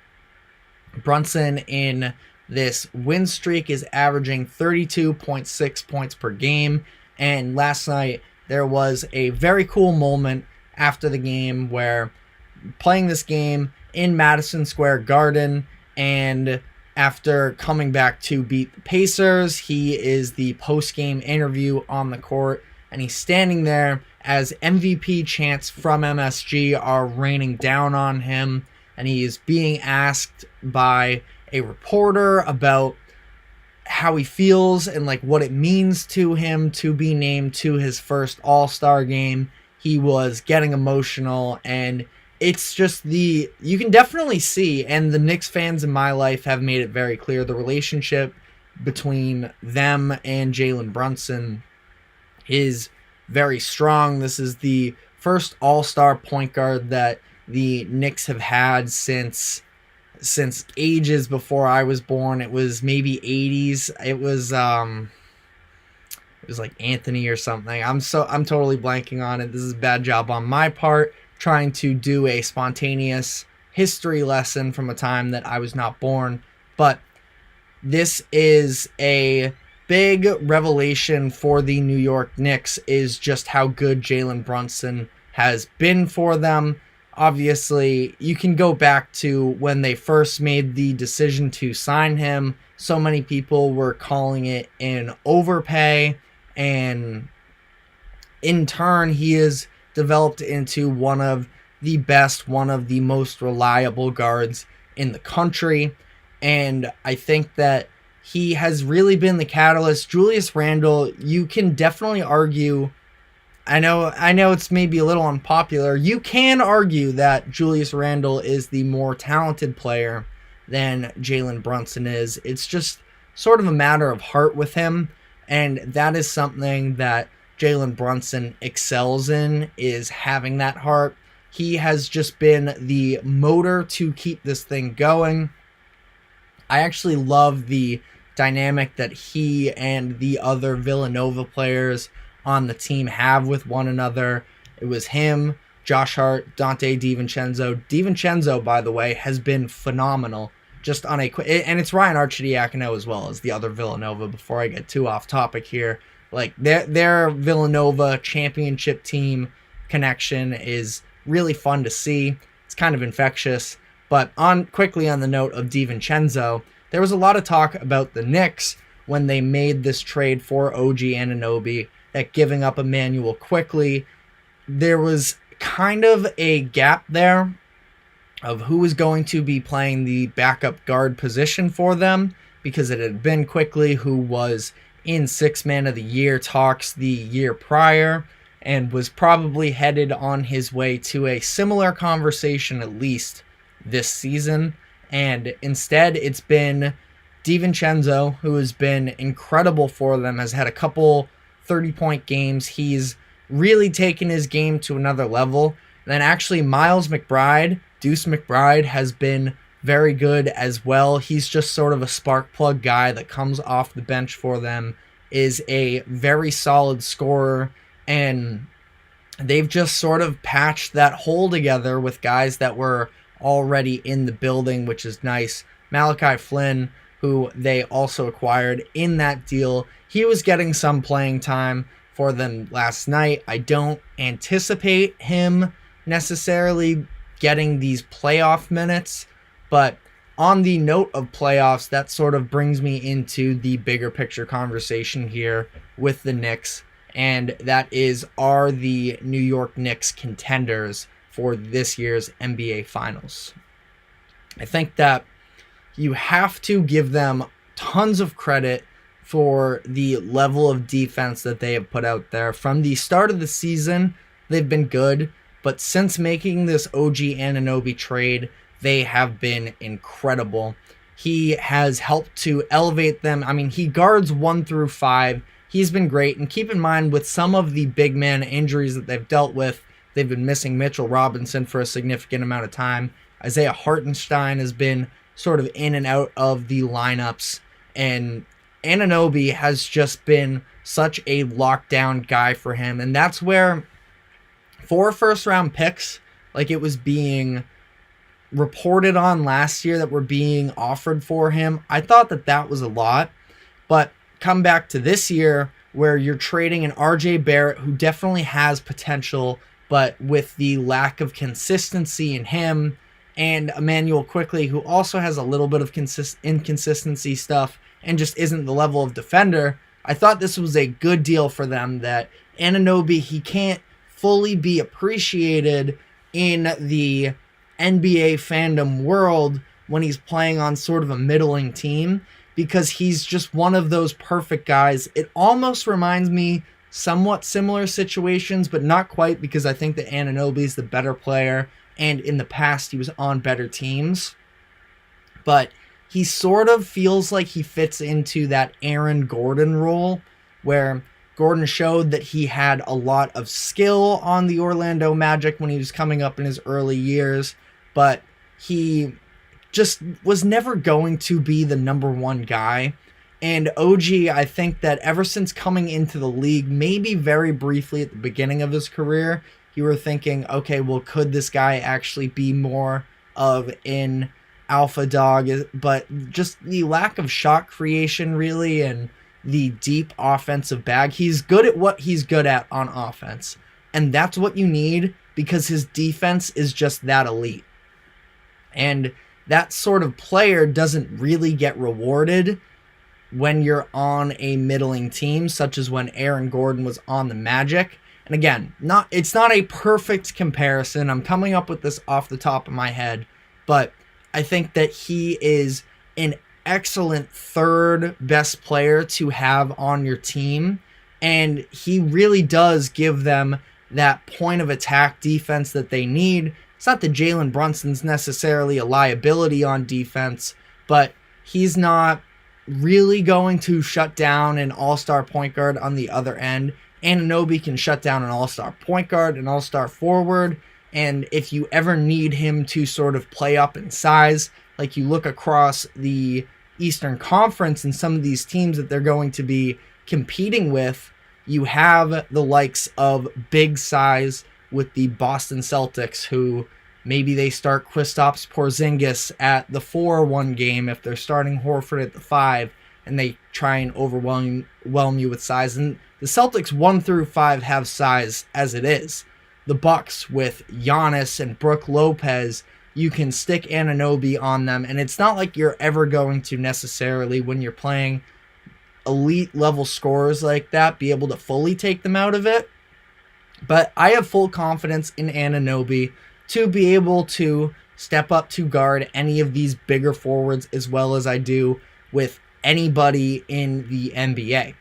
Brunson in this win streak is averaging 32.6 points per game, and last night there was a very cool moment after the game where playing this game in Madison Square Garden, and after coming back to beat the Pacers, he is the post-game interview on the court, and he's standing there as MVP chants from MSG are raining down on him, and he is being asked by a reporter about how he feels and like what it means to him to be named to his first All-Star game. He was getting emotional, and it's just you can definitely see, and the Knicks fans in my life have made it very clear, the relationship between them and Jalen Brunson is very strong. This is the first All-Star point guard that the Knicks have had since ages before I was born. It was maybe 80s. It was like Anthony or something. I'm totally blanking on it. This is a bad job on my part, trying to do a spontaneous history lesson from a time that I was not born. But this is a big revelation for the New York Knicks, is just how good Jalen Brunson has been for them. Obviously, you can go back to when they first made the decision to sign him. So many people were calling it an overpay, and in turn, he has developed into one of the best, one of the most reliable guards in the country. And I think that he has really been the catalyst. Julius Randle, you can definitely argue, I know it's maybe a little unpopular, you can argue that Julius Randle is the more talented player than Jalen Brunson is. It's just sort of a matter of heart with him, and that is something that Jalen Brunson excels in, is having that heart. He has just been the motor to keep this thing going. I actually love the dynamic that he and the other Villanova players on the team have with one another. It was him, Josh Hart, Dante DiVincenzo. DiVincenzo, by the way, has been phenomenal. Just on and it's Ryan Arcidiacono as well as the other Villanova. Before I get too off topic here, like their Villanova championship team connection is really fun to see. It's kind of infectious. But quickly on the note of DiVincenzo, there was a lot of talk about the Knicks when they made this trade for OG Anunoby, that giving up Emmanuel quickly, there was kind of a gap there of who was going to be playing the backup guard position for them, because it had been Quickly, who was in Sixth Man of the Year talks the year prior and was probably headed on his way to a similar conversation at least this season. And instead it's been DiVincenzo, who has been incredible for them, has had a couple 30-point games. He's really taken his game to another level. And then actually Miles McBride, Deuce McBride, has been very good as well. He's just sort of a spark plug guy that comes off the bench for them, is a very solid scorer, and they've just sort of patched that hole together with guys that were already in the building, which is nice. Malachi Flynn, who they also acquired in that deal, he was getting some playing time for them last night. I don't anticipate him necessarily getting these playoff minutes, but on the note of playoffs, that sort of brings me into the bigger picture conversation here with the Knicks, and that is, are the New York Knicks contenders for this year's NBA Finals? I think that you have to give them tons of credit for the level of defense that they have put out there. From the start of the season, they've been good, but since making this OG Anunoby trade, they have been incredible. He has helped to elevate them. I mean, he guards 1 through 5. He's been great. And keep in mind, with some of the big man injuries that they've dealt with, they've been missing Mitchell Robinson for a significant amount of time. Isaiah Hartenstein has been sort of in and out of the lineups. And Anunoby has just been such a lockdown guy for him. And that's where 4 first-round picks, like it was being reported on last year that were being offered for him, I thought that that was a lot. But come back to this year where you're trading an RJ Barrett, who definitely has potential, but with the lack of consistency in him, and Emmanuel Quickly, who also has a little bit of inconsistency stuff and just isn't the level of defender, I thought this was a good deal for them, that Anunoby, he can't fully be appreciated in the NBA fandom world when he's playing on sort of a middling team, because he's just one of those perfect guys. It almost reminds me somewhat similar situations, but not quite, because I think that Anunoby's the better player, and in the past he was on better teams. But he sort of feels like he fits into that Aaron Gordon role, where Gordon showed that he had a lot of skill on the Orlando Magic when he was coming up in his early years, but he just was never going to be the number one guy. And OG, I think that ever since coming into the league, maybe very briefly at the beginning of his career, you were thinking, okay, well, could this guy actually be more of an alpha dog? But just the lack of shot creation, really, and the deep offensive bag. He's good at what he's good at on offense, and that's what you need, because his defense is just that elite. And that sort of player doesn't really get rewarded when you're on a middling team, such as when Aaron Gordon was on the Magic. And again, it's not a perfect comparison. I'm coming up with this off the top of my head, but I think that he is an excellent third best player to have on your team, and he really does give them that point of attack defense that they need. It's not that Jalen Brunson's necessarily a liability on defense, but he's not really going to shut down an all-star point guard on the other end. Anunoby can shut down an all-star point guard, an all-star forward, and if you ever need him to sort of play up in size, like you look across the Eastern Conference and some of these teams that they're going to be competing with, you have the likes of big size with the Boston Celtics, who maybe they start Kristaps Porzingis at the 4 one game if they're starting Horford at the 5, and they try and overwhelm you with size. And the Celtics 1 through 5 have size as it is. The Bucks with Giannis and Brook Lopez, you can stick Anunoby on them, and it's not like you're ever going to necessarily, when you're playing elite level scorers like that, be able to fully take them out of it. But I have full confidence in Anunoby to be able to step up to guard any of these bigger forwards as well as I do with anybody in the NBA.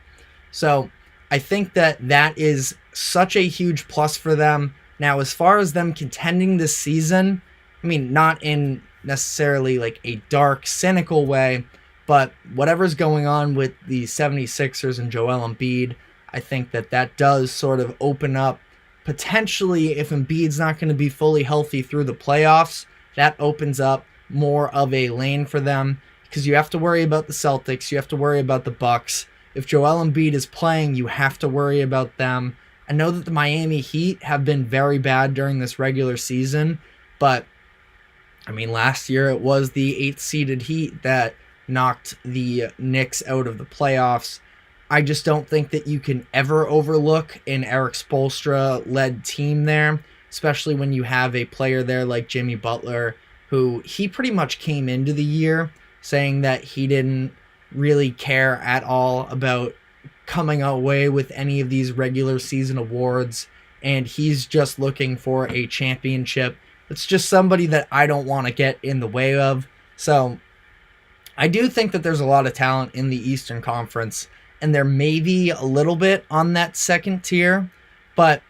So I think that is such a huge plus for them. Now, as far as them contending this season, I mean, not in necessarily like a dark, cynical way, but whatever's going on with the 76ers and Joel Embiid, I think that does sort of open up, potentially, if Embiid's not going to be fully healthy through the playoffs, that opens up more of a lane for them, because you have to worry about the Celtics, you have to worry about the Bucks. If Joel Embiid is playing, you have to worry about them. I know that the Miami Heat have been very bad during this regular season, but I mean, last year it was the 8th seeded Heat that knocked the Knicks out of the playoffs. I just don't think that you can ever overlook an Eric Spoelstra-led team there, especially when you have a player there like Jimmy Butler, who he pretty much came into the year saying that he didn't really care at all about coming away with any of these regular season awards, and he's just looking for a championship. It's just somebody that I don't want to get in the way of. So I do think that there's a lot of talent in the Eastern Conference, and there may be a little bit on that second tier, but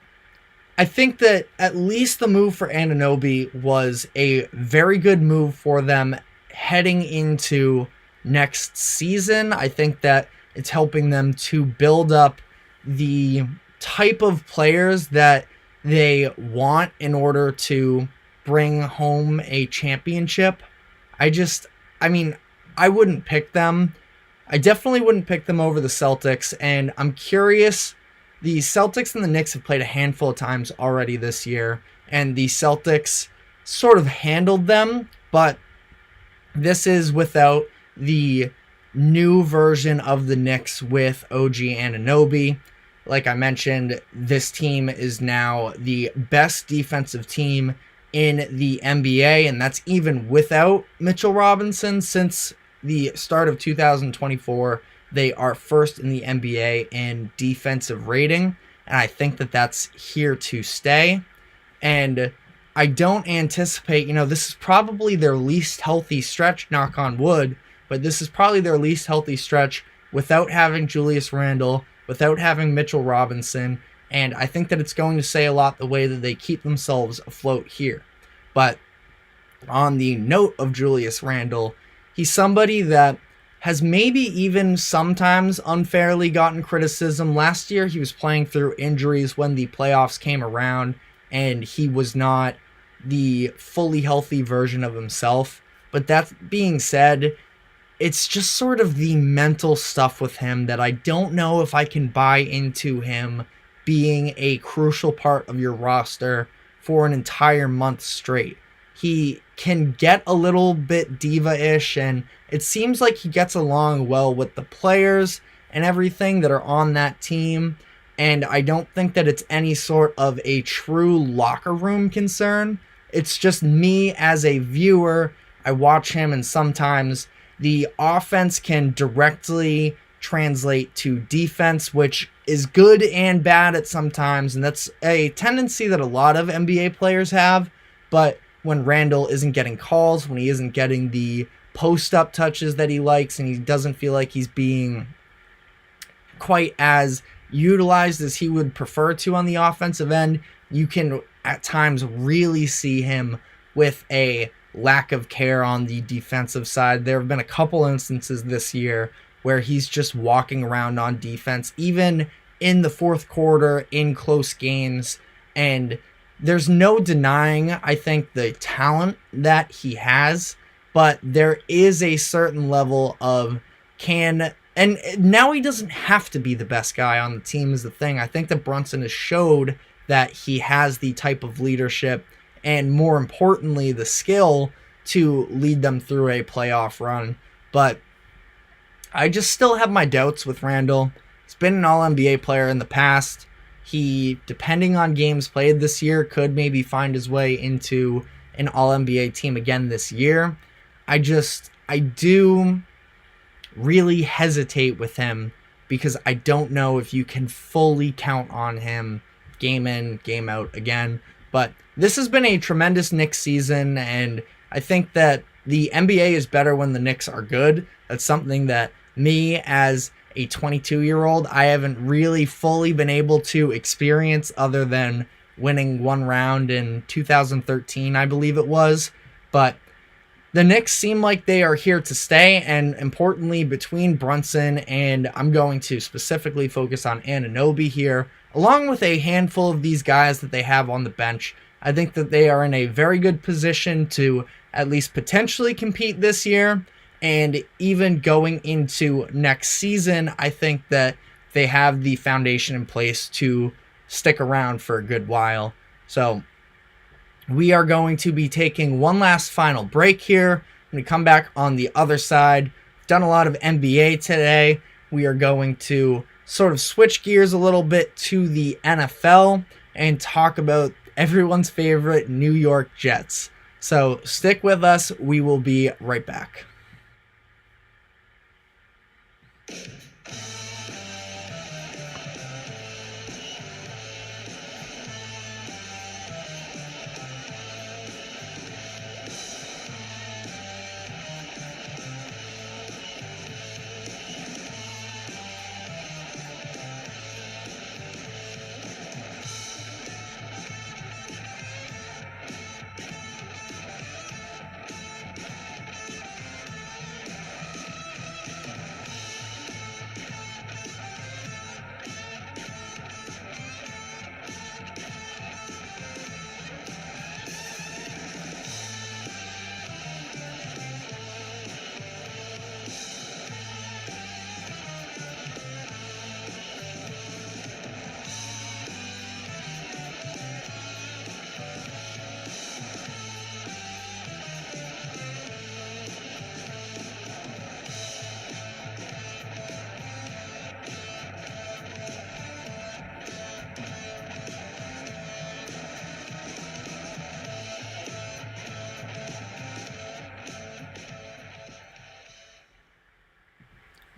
I think that at least the move for Anunoby was a very good move for them heading into next season. I think that it's helping them to build up the type of players that they want in order to bring home a championship. I wouldn't pick them. I definitely wouldn't pick them over the Celtics, and I'm curious. The Celtics and the Knicks have played a handful of times already this year, and the Celtics sort of handled them, but this is without the new version of the Knicks with OG Anunoby. Like I mentioned, this team is now the best defensive team in the NBA, and that's even without Mitchell Robinson. Since the start of 2024, they are first in the NBA in defensive rating, and I think that that's here to stay. And I don't anticipate, this is probably their least healthy stretch, knock on wood, but this is probably their least healthy stretch without having Julius Randle, without having Mitchell Robinson, and I think that it's going to say a lot the way that they keep themselves afloat here. But on the note of Julius Randle, he's somebody that has maybe even sometimes unfairly gotten criticism. Last year, he was playing through injuries when the playoffs came around, and he was not the fully healthy version of himself. But that being said, it's just sort of the mental stuff with him that I don't know if I can buy into him being a crucial part of your roster for an entire month straight. He can get a little bit diva-ish, and it seems like he gets along well with the players and everything that are on that team, and I don't think that it's any sort of a true locker room concern. It's just me as a viewer. I watch him, and sometimes the offense can directly translate to defense, which is good and bad at sometimes, and that's a tendency that a lot of NBA players have. But when Randle isn't getting calls, when he isn't getting the post-up touches that he likes, and he doesn't feel like he's being quite as utilized as he would prefer to on the offensive end, you can at times really see him with a lack of care on the defensive side. There have been a couple instances this year where he's just walking around on defense, even in the fourth quarter in close games, and there's no denying, I think, the talent that he has, but there is a certain level of and now he doesn't have to be the best guy on the team is the thing. I think that Brunson has showed that he has the type of leadership and, more importantly, the skill to lead them through a playoff run. But I just still have my doubts with Randall. He's been an All-NBA player in the past. He, depending on games played this year, could maybe find his way into an All-NBA team again this year. I do really hesitate with him because I don't know if you can fully count on him game in, game out again. But this has been a tremendous Knicks season, and I think that the NBA is better when the Knicks are good. That's something that me, as a 22-year-old, I haven't really fully been able to experience other than winning one round in 2013, I believe it was. But the Knicks seem like they are here to stay, and importantly, between Brunson and I'm going to specifically focus on Anunoby here, along with a handful of these guys that they have on the bench, I think that they are in a very good position to at least potentially compete this year. And even going into next season, I think that they have the foundation in place to stick around for a good while. So we are going to be taking one last final break here. When we come back on the other side, we've done a lot of NBA today. We are going to sort of switch gears a little bit to the NFL and talk about everyone's favorite New York Jets. So stick with us. We will be right back.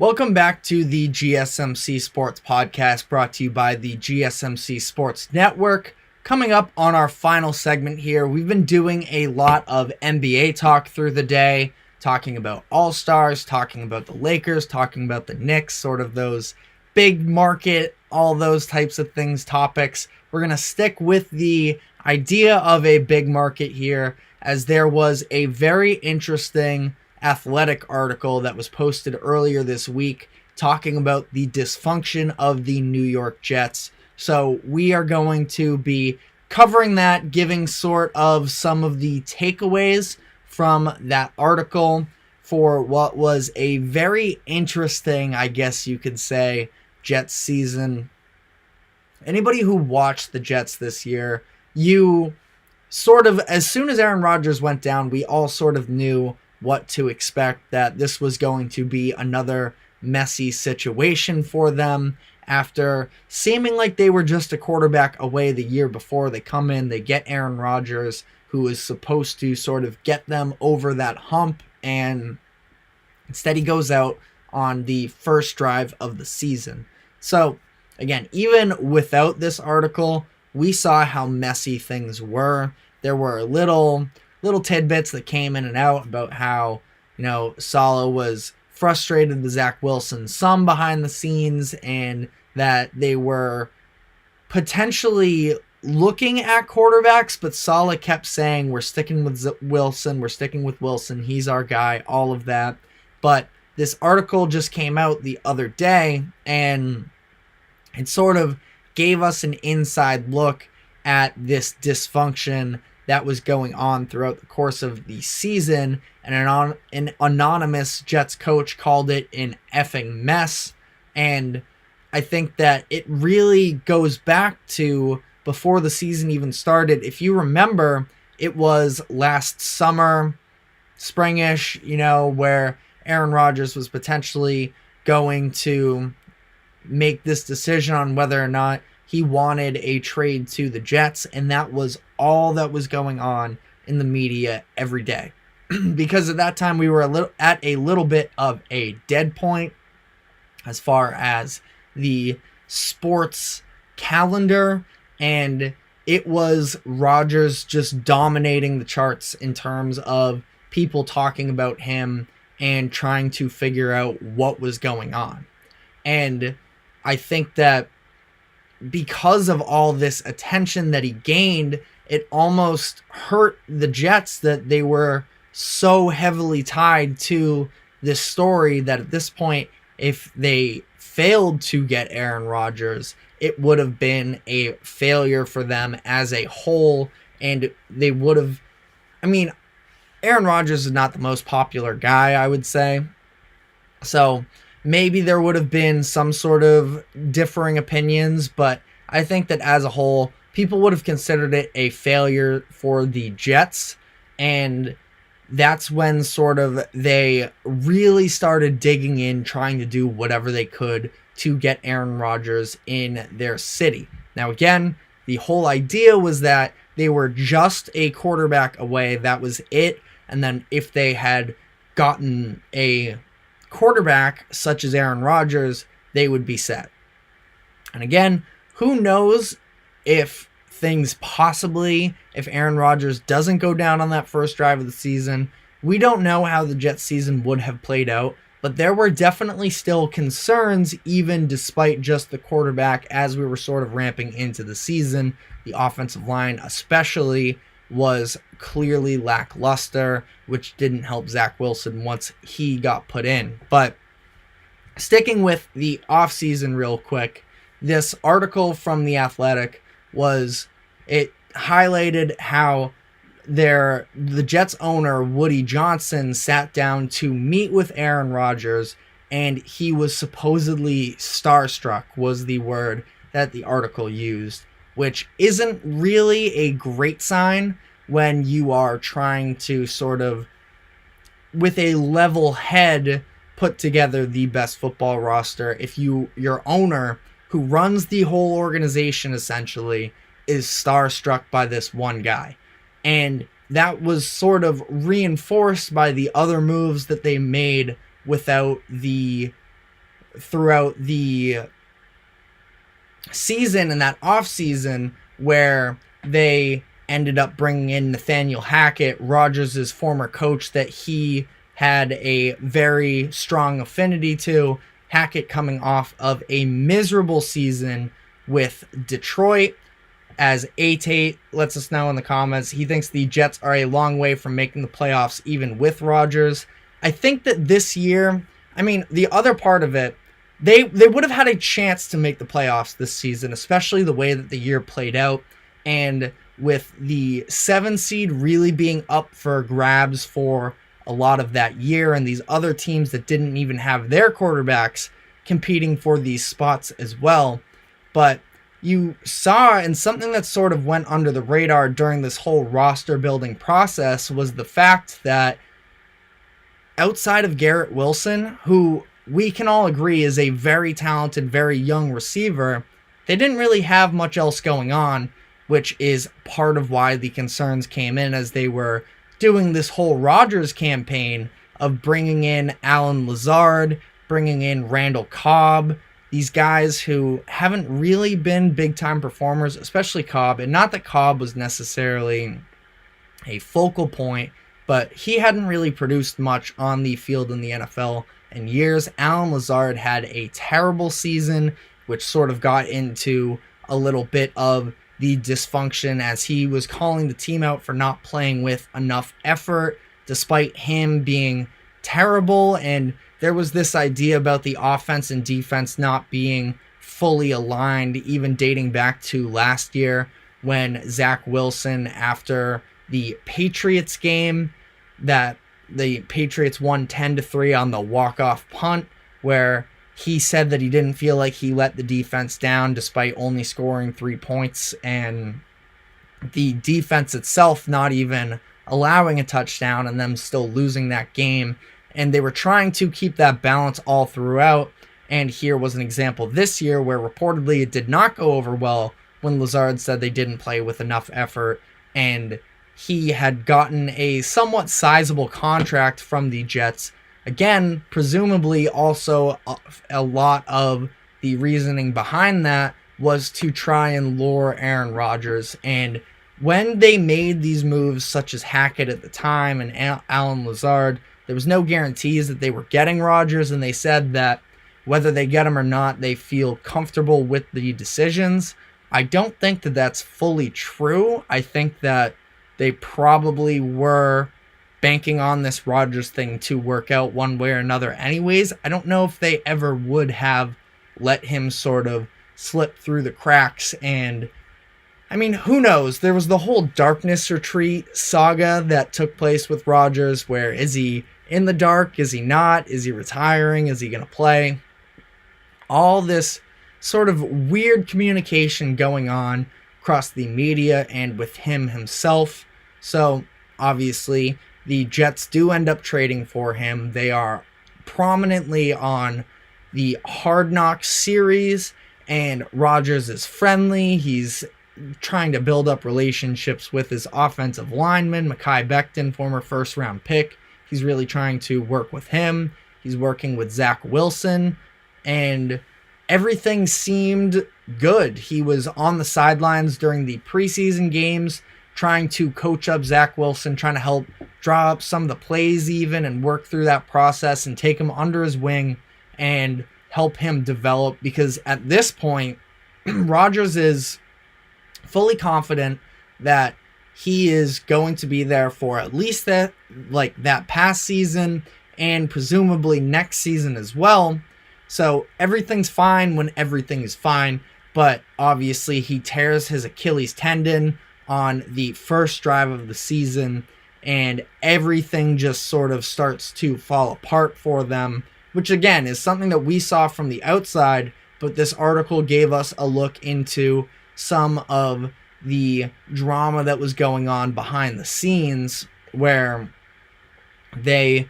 Welcome back to the GSMC Sports Podcast, brought to you by the GSMC Sports Network. Coming up on our final segment here, we've been doing a lot of NBA talk through the day, talking about All-Stars, talking about the Lakers, talking about the Knicks, sort of those big market, all those types of things, topics. We're going to stick with the idea of a big market here, as there was a very interesting Athletic article that was posted earlier this week talking about the dysfunction of the New York Jets. So we are going to be covering that, giving sort of some of the takeaways from that article for what was a very interesting, I guess you could say, Jets season. Anybody who watched the Jets this year, you sort of, as soon as Aaron Rodgers went down, we all sort of knew what to expect, that this was going to be another messy situation for them after seeming like they were just a quarterback away the year before. They come in, they get Aaron Rodgers, who is supposed to sort of get them over that hump, and instead he goes out on the first drive of the season. So again, even without this article, we saw how messy things were. There were little tidbits that came in and out about how, Saleh was frustrated with Zach Wilson some behind the scenes, and that they were potentially looking at quarterbacks, but Saleh kept saying, we're sticking with Wilson, he's our guy, all of that. But this article just came out the other day, and it sort of gave us an inside look at this dysfunction that was going on throughout the course of the season, and an anonymous Jets coach called it an effing mess. And I think that it really goes back to before the season even started. If you remember, it was last summer, springish, where Aaron Rodgers was potentially going to make this decision on whether or not he wanted a trade to the Jets, and that was all that was going on in the media every day. Because at that time we were at a little bit of a dead point as far as the sports calendar, and it was Rodgers just dominating the charts in terms of people talking about him and trying to figure out what was going on. And I think that because of all this attention that he gained, it almost hurt the Jets that they were so heavily tied to this story that at this point, if they failed to get Aaron Rodgers, it would have been a failure for them as a whole. And they would have, Aaron Rodgers is not the most popular guy, I would say. So maybe there would have been some sort of differing opinions, but I think that as a whole, people would have considered it a failure for the Jets. And that's when sort of they really started digging in, trying to do whatever they could to get Aaron Rodgers in their city. Now, again, the whole idea was that they were just a quarterback away. That was it. And then if they had gotten a quarterback such as Aaron Rodgers, they would be set. And again, who knows if Aaron Rodgers doesn't go down on that first drive of the season. We don't know how the Jets season would have played out, but there were definitely still concerns even despite just the quarterback as we were sort of ramping into the season. The offensive line especially was clearly lackluster, which didn't help Zach Wilson once he got put in. But sticking with the offseason real quick, this article from The Athletic it highlighted how the Jets owner, Woody Johnson, sat down to meet with Aaron Rodgers, and he was supposedly starstruck, was the word that the article used, which isn't really a great sign when you are trying to sort of, with a level head, put together the best football roster. If your owner, who runs the whole organization essentially, is starstruck by this one guy. And that was sort of reinforced by the other moves that they made throughout the season and that off season, where they ended up bringing in Nathaniel Hackett, Rodgers' former coach that he had a very strong affinity to. Hackett coming off of a miserable season with Detroit. As A-Tate lets us know in the comments, he thinks the Jets are a long way from making the playoffs even with Rodgers. I think that this year, the other part of it, they would have had a chance to make the playoffs this season, especially the way that the year played out. And with the 7 seed really being up for grabs for a lot of that year, and these other teams that didn't even have their quarterbacks competing for these spots as well. But you saw, and something that sort of went under the radar during this whole roster building process, was the fact that outside of Garrett Wilson, who we can all agree is a very talented, very young receiver, they didn't really have much else going on, which is part of why the concerns came in as they were doing this whole Rodgers campaign of bringing in Allen Lazard, bringing in Randall Cobb, these guys who haven't really been big-time performers, especially Cobb. And not that Cobb was necessarily a focal point, but he hadn't really produced much on the field in the NFL in years. Allen Lazard had a terrible season, which sort of got into a little bit of the dysfunction as he was calling the team out for not playing with enough effort, despite him being terrible. And there was this idea about the offense and defense not being fully aligned, even dating back to last year when Zach Wilson, after the Patriots game, that the Patriots won 10-3 on the walk-off punt, where he said that he didn't feel like he let the defense down despite only scoring 3 points, and the defense itself not even allowing a touchdown and them still losing that game. And they were trying to keep that balance all throughout. And here was an example this year where reportedly it did not go over well when Lazard said they didn't play with enough effort, and he had gotten a somewhat sizable contract from the Jets. Again, presumably also a lot of the reasoning behind that was to try and lure Aaron Rodgers. And when they made these moves, such as Hackett at the time and Alan Lazard, there was no guarantees that they were getting Rodgers, and they said that whether they get him or not, they feel comfortable with the decisions. I don't think that that's fully true. I think that they probably were banking on this Rodgers thing to work out one way or another anyways. I don't know if they ever would have let him sort of slip through the cracks. And I mean, who knows? There was the whole darkness retreat saga that took place with Rodgers, where is he in the dark? Is he not? Is he retiring? Is he going to play? All this sort of weird communication going on across the media and with him himself. So obviously the Jets do end up trading for him. They are prominently on the Hard Knocks series, and Rodgers is friendly. He's trying to build up relationships with his offensive lineman, Mekhi Becton, former first-round pick. He's really trying to work with him. He's working with Zach Wilson, and everything seemed good. He was on the sidelines during the preseason games, trying to coach up Zach Wilson, trying to help draw up some of the plays even and work through that process and take him under his wing and help him develop. Because at this point, Rodgers is fully confident that he is going to be there for at least that past season and presumably next season as well. So everything's fine when everything is fine, but obviously he tears his Achilles tendon on the first drive of the season, and everything just sort of starts to fall apart for them, which again is something that we saw from the outside, but this article gave us a look into some of the drama that was going on behind the scenes, where they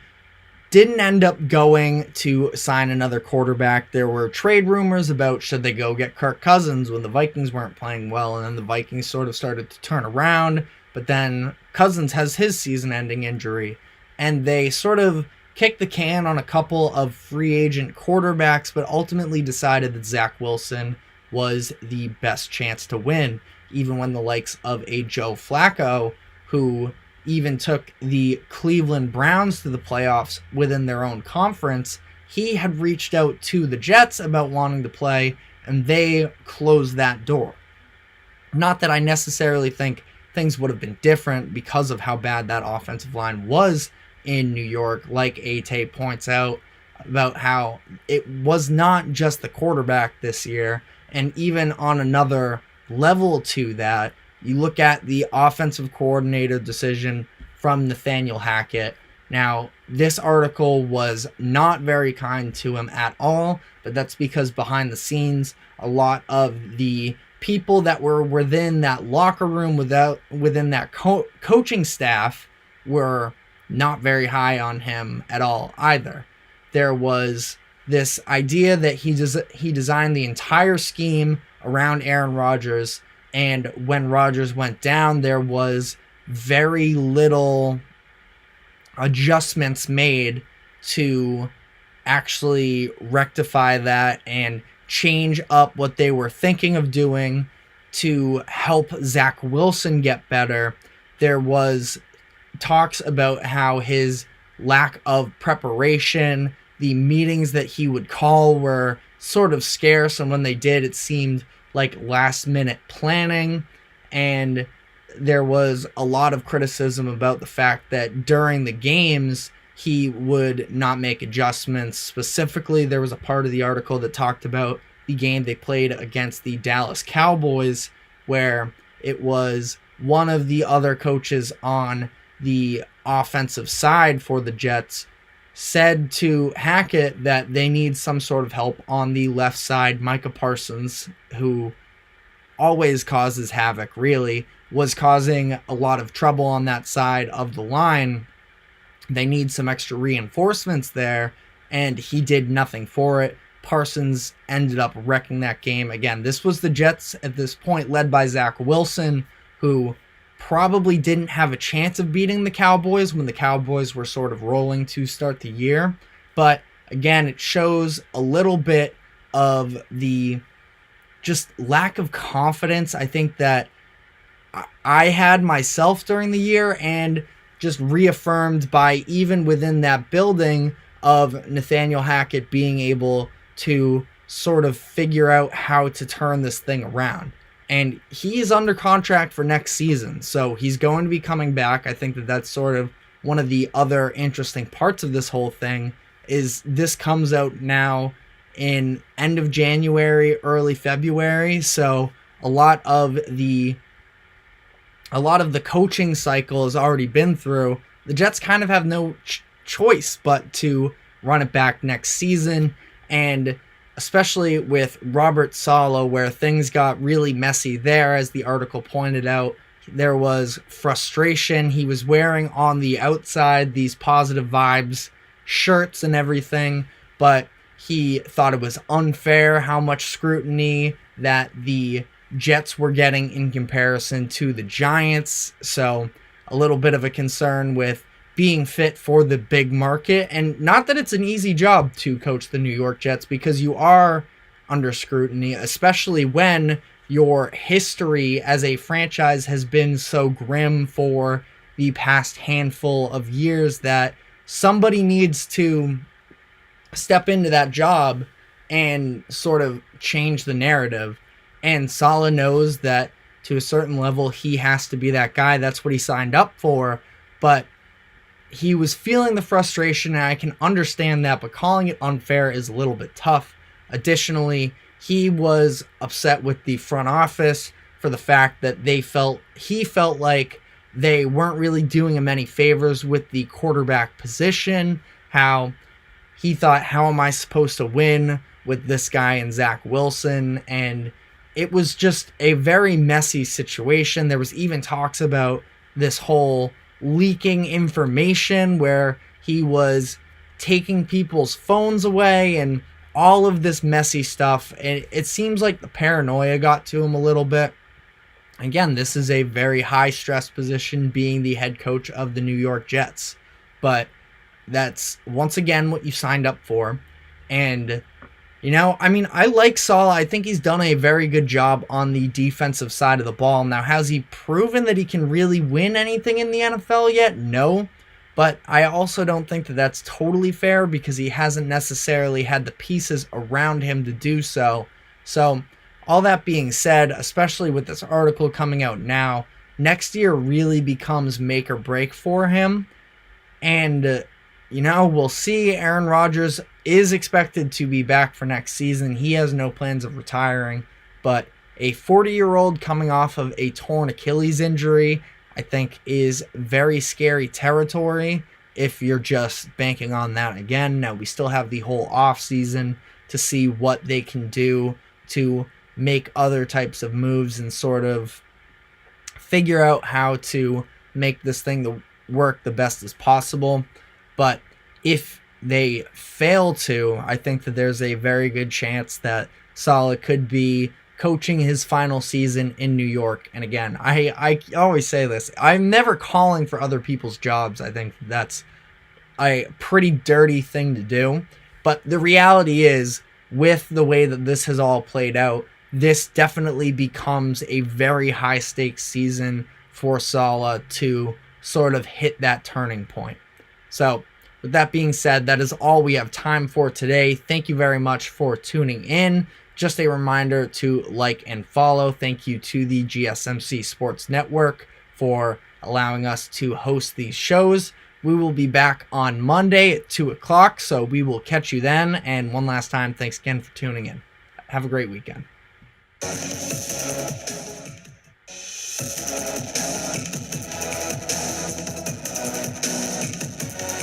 didn't end up going to sign another quarterback. There were trade rumors about should they go get Kirk Cousins when the Vikings weren't playing well, and then the Vikings sort of started to turn around, but then Cousins has his season-ending injury, and they sort of kicked the can on a couple of free agent quarterbacks, but ultimately decided that Zach Wilson was the best chance to win, even when the likes of a Joe Flacco, who even took the Cleveland Browns to the playoffs within their own conference, he had reached out to the Jets about wanting to play, and they closed that door. Not that I necessarily think things would have been different because of how bad that offensive line was in New York, like Ate points out about how it was not just the quarterback this year, and even on another level to that, you look at the offensive coordinator decision from Nathaniel Hackett. Now, this article was not very kind to him at all, but that's because behind the scenes, a lot of the people that were within that locker room, within that coaching staff, were not very high on him at all either. There was this idea that he designed the entire scheme around Aaron Rodgers, and when Rodgers went down, there was very little adjustments made to actually rectify that and change up what they were thinking of doing to help Zach Wilson get better. There was talks about how his lack of preparation, the meetings that he would call were sort of scarce, and when they did, it seemed like last-minute planning, and there was a lot of criticism about the fact that during the games, he would not make adjustments. Specifically, there was a part of the article that talked about the game they played against the Dallas Cowboys, where it was one of the other coaches on the offensive side for the Jets said to Hackett that they need some sort of help on the left side. Micah Parsons, who always causes havoc, really, was causing a lot of trouble on that side of the line. They need some extra reinforcements there, and he did nothing for it. Parsons ended up wrecking that game. Again, this was the Jets at this point, led by Zach Wilson, who probably didn't have a chance of beating the Cowboys when the Cowboys were sort of rolling to start the year. But again, it shows a little bit of the just lack of confidence I think that I had myself during the year, and just reaffirmed by even within that building of Nathaniel Hackett being able to sort of figure out how to turn this thing around. And he is under contract for next season, so he's going to be coming back. I think that that's sort of one of the other interesting parts of this whole thing, is this comes out now in end of January, early February, so a lot of the coaching cycle has already been through. The Jets kind of have no choice but to run it back next season, and especially with Robert Saleh, where things got really messy there, as the article pointed out. There was frustration. He was wearing on the outside these positive vibes shirts and everything, but he thought it was unfair how much scrutiny that the Jets were getting in comparison to the Giants. So a little bit of a concern with being fit for the big market. And not that it's an easy job to coach the New York Jets, because you are under scrutiny, especially when your history as a franchise has been so grim for the past handful of years that somebody needs to step into that job and sort of change the narrative. And Saleh knows that to a certain level he has to be that guy. That's what he signed up for. But he was feeling the frustration, and I can understand that, but calling it unfair is a little bit tough. Additionally, he was upset with the front office for the fact that he felt like they weren't really doing him any favors with the quarterback position. How he thought, how am I supposed to win with this guy and Zach Wilson? And it was just a very messy situation. There was even talks about this whole leaking information where he was taking people's phones away and all of this messy stuff. And it seems like the paranoia got to him a little bit. Again, this is a very high stress position, being the head coach of the New York Jets. But that's once again what you signed up for. And I like Saleh. I think he's done a very good job on the defensive side of the ball. Now, has he proven that he can really win anything in the NFL yet? No. But I also don't think that that's totally fair, because he hasn't necessarily had the pieces around him to do so. So, all that being said, especially with this article coming out now, next year really becomes make or break for him. And we'll see. Aaron Rodgers is expected to be back for next season. He has no plans of retiring, but a 40-year-old coming off of a torn Achilles injury, I think, is very scary territory if you're just banking on that again. Now, we still have the whole offseason to see what they can do to make other types of moves and sort of figure out how to make this thing work the best as possible. But if they fail to, I think that there's a very good chance that Saleh could be coaching his final season in New York. And again, I always say this, I'm never calling for other people's jobs. I think that's a pretty dirty thing to do. But the reality is, with the way that this has all played out, this definitely becomes a very high stakes season for Saleh to sort of hit that turning point. So, with that being said, that is all we have time for today. Thank you very much for tuning in. Just a reminder to like and follow. Thank you to the GSMC Sports Network for allowing us to host these shows. We will be back on Monday at 2 o'clock, so we will catch you then. And one last time, thanks again for tuning in. Have a great weekend.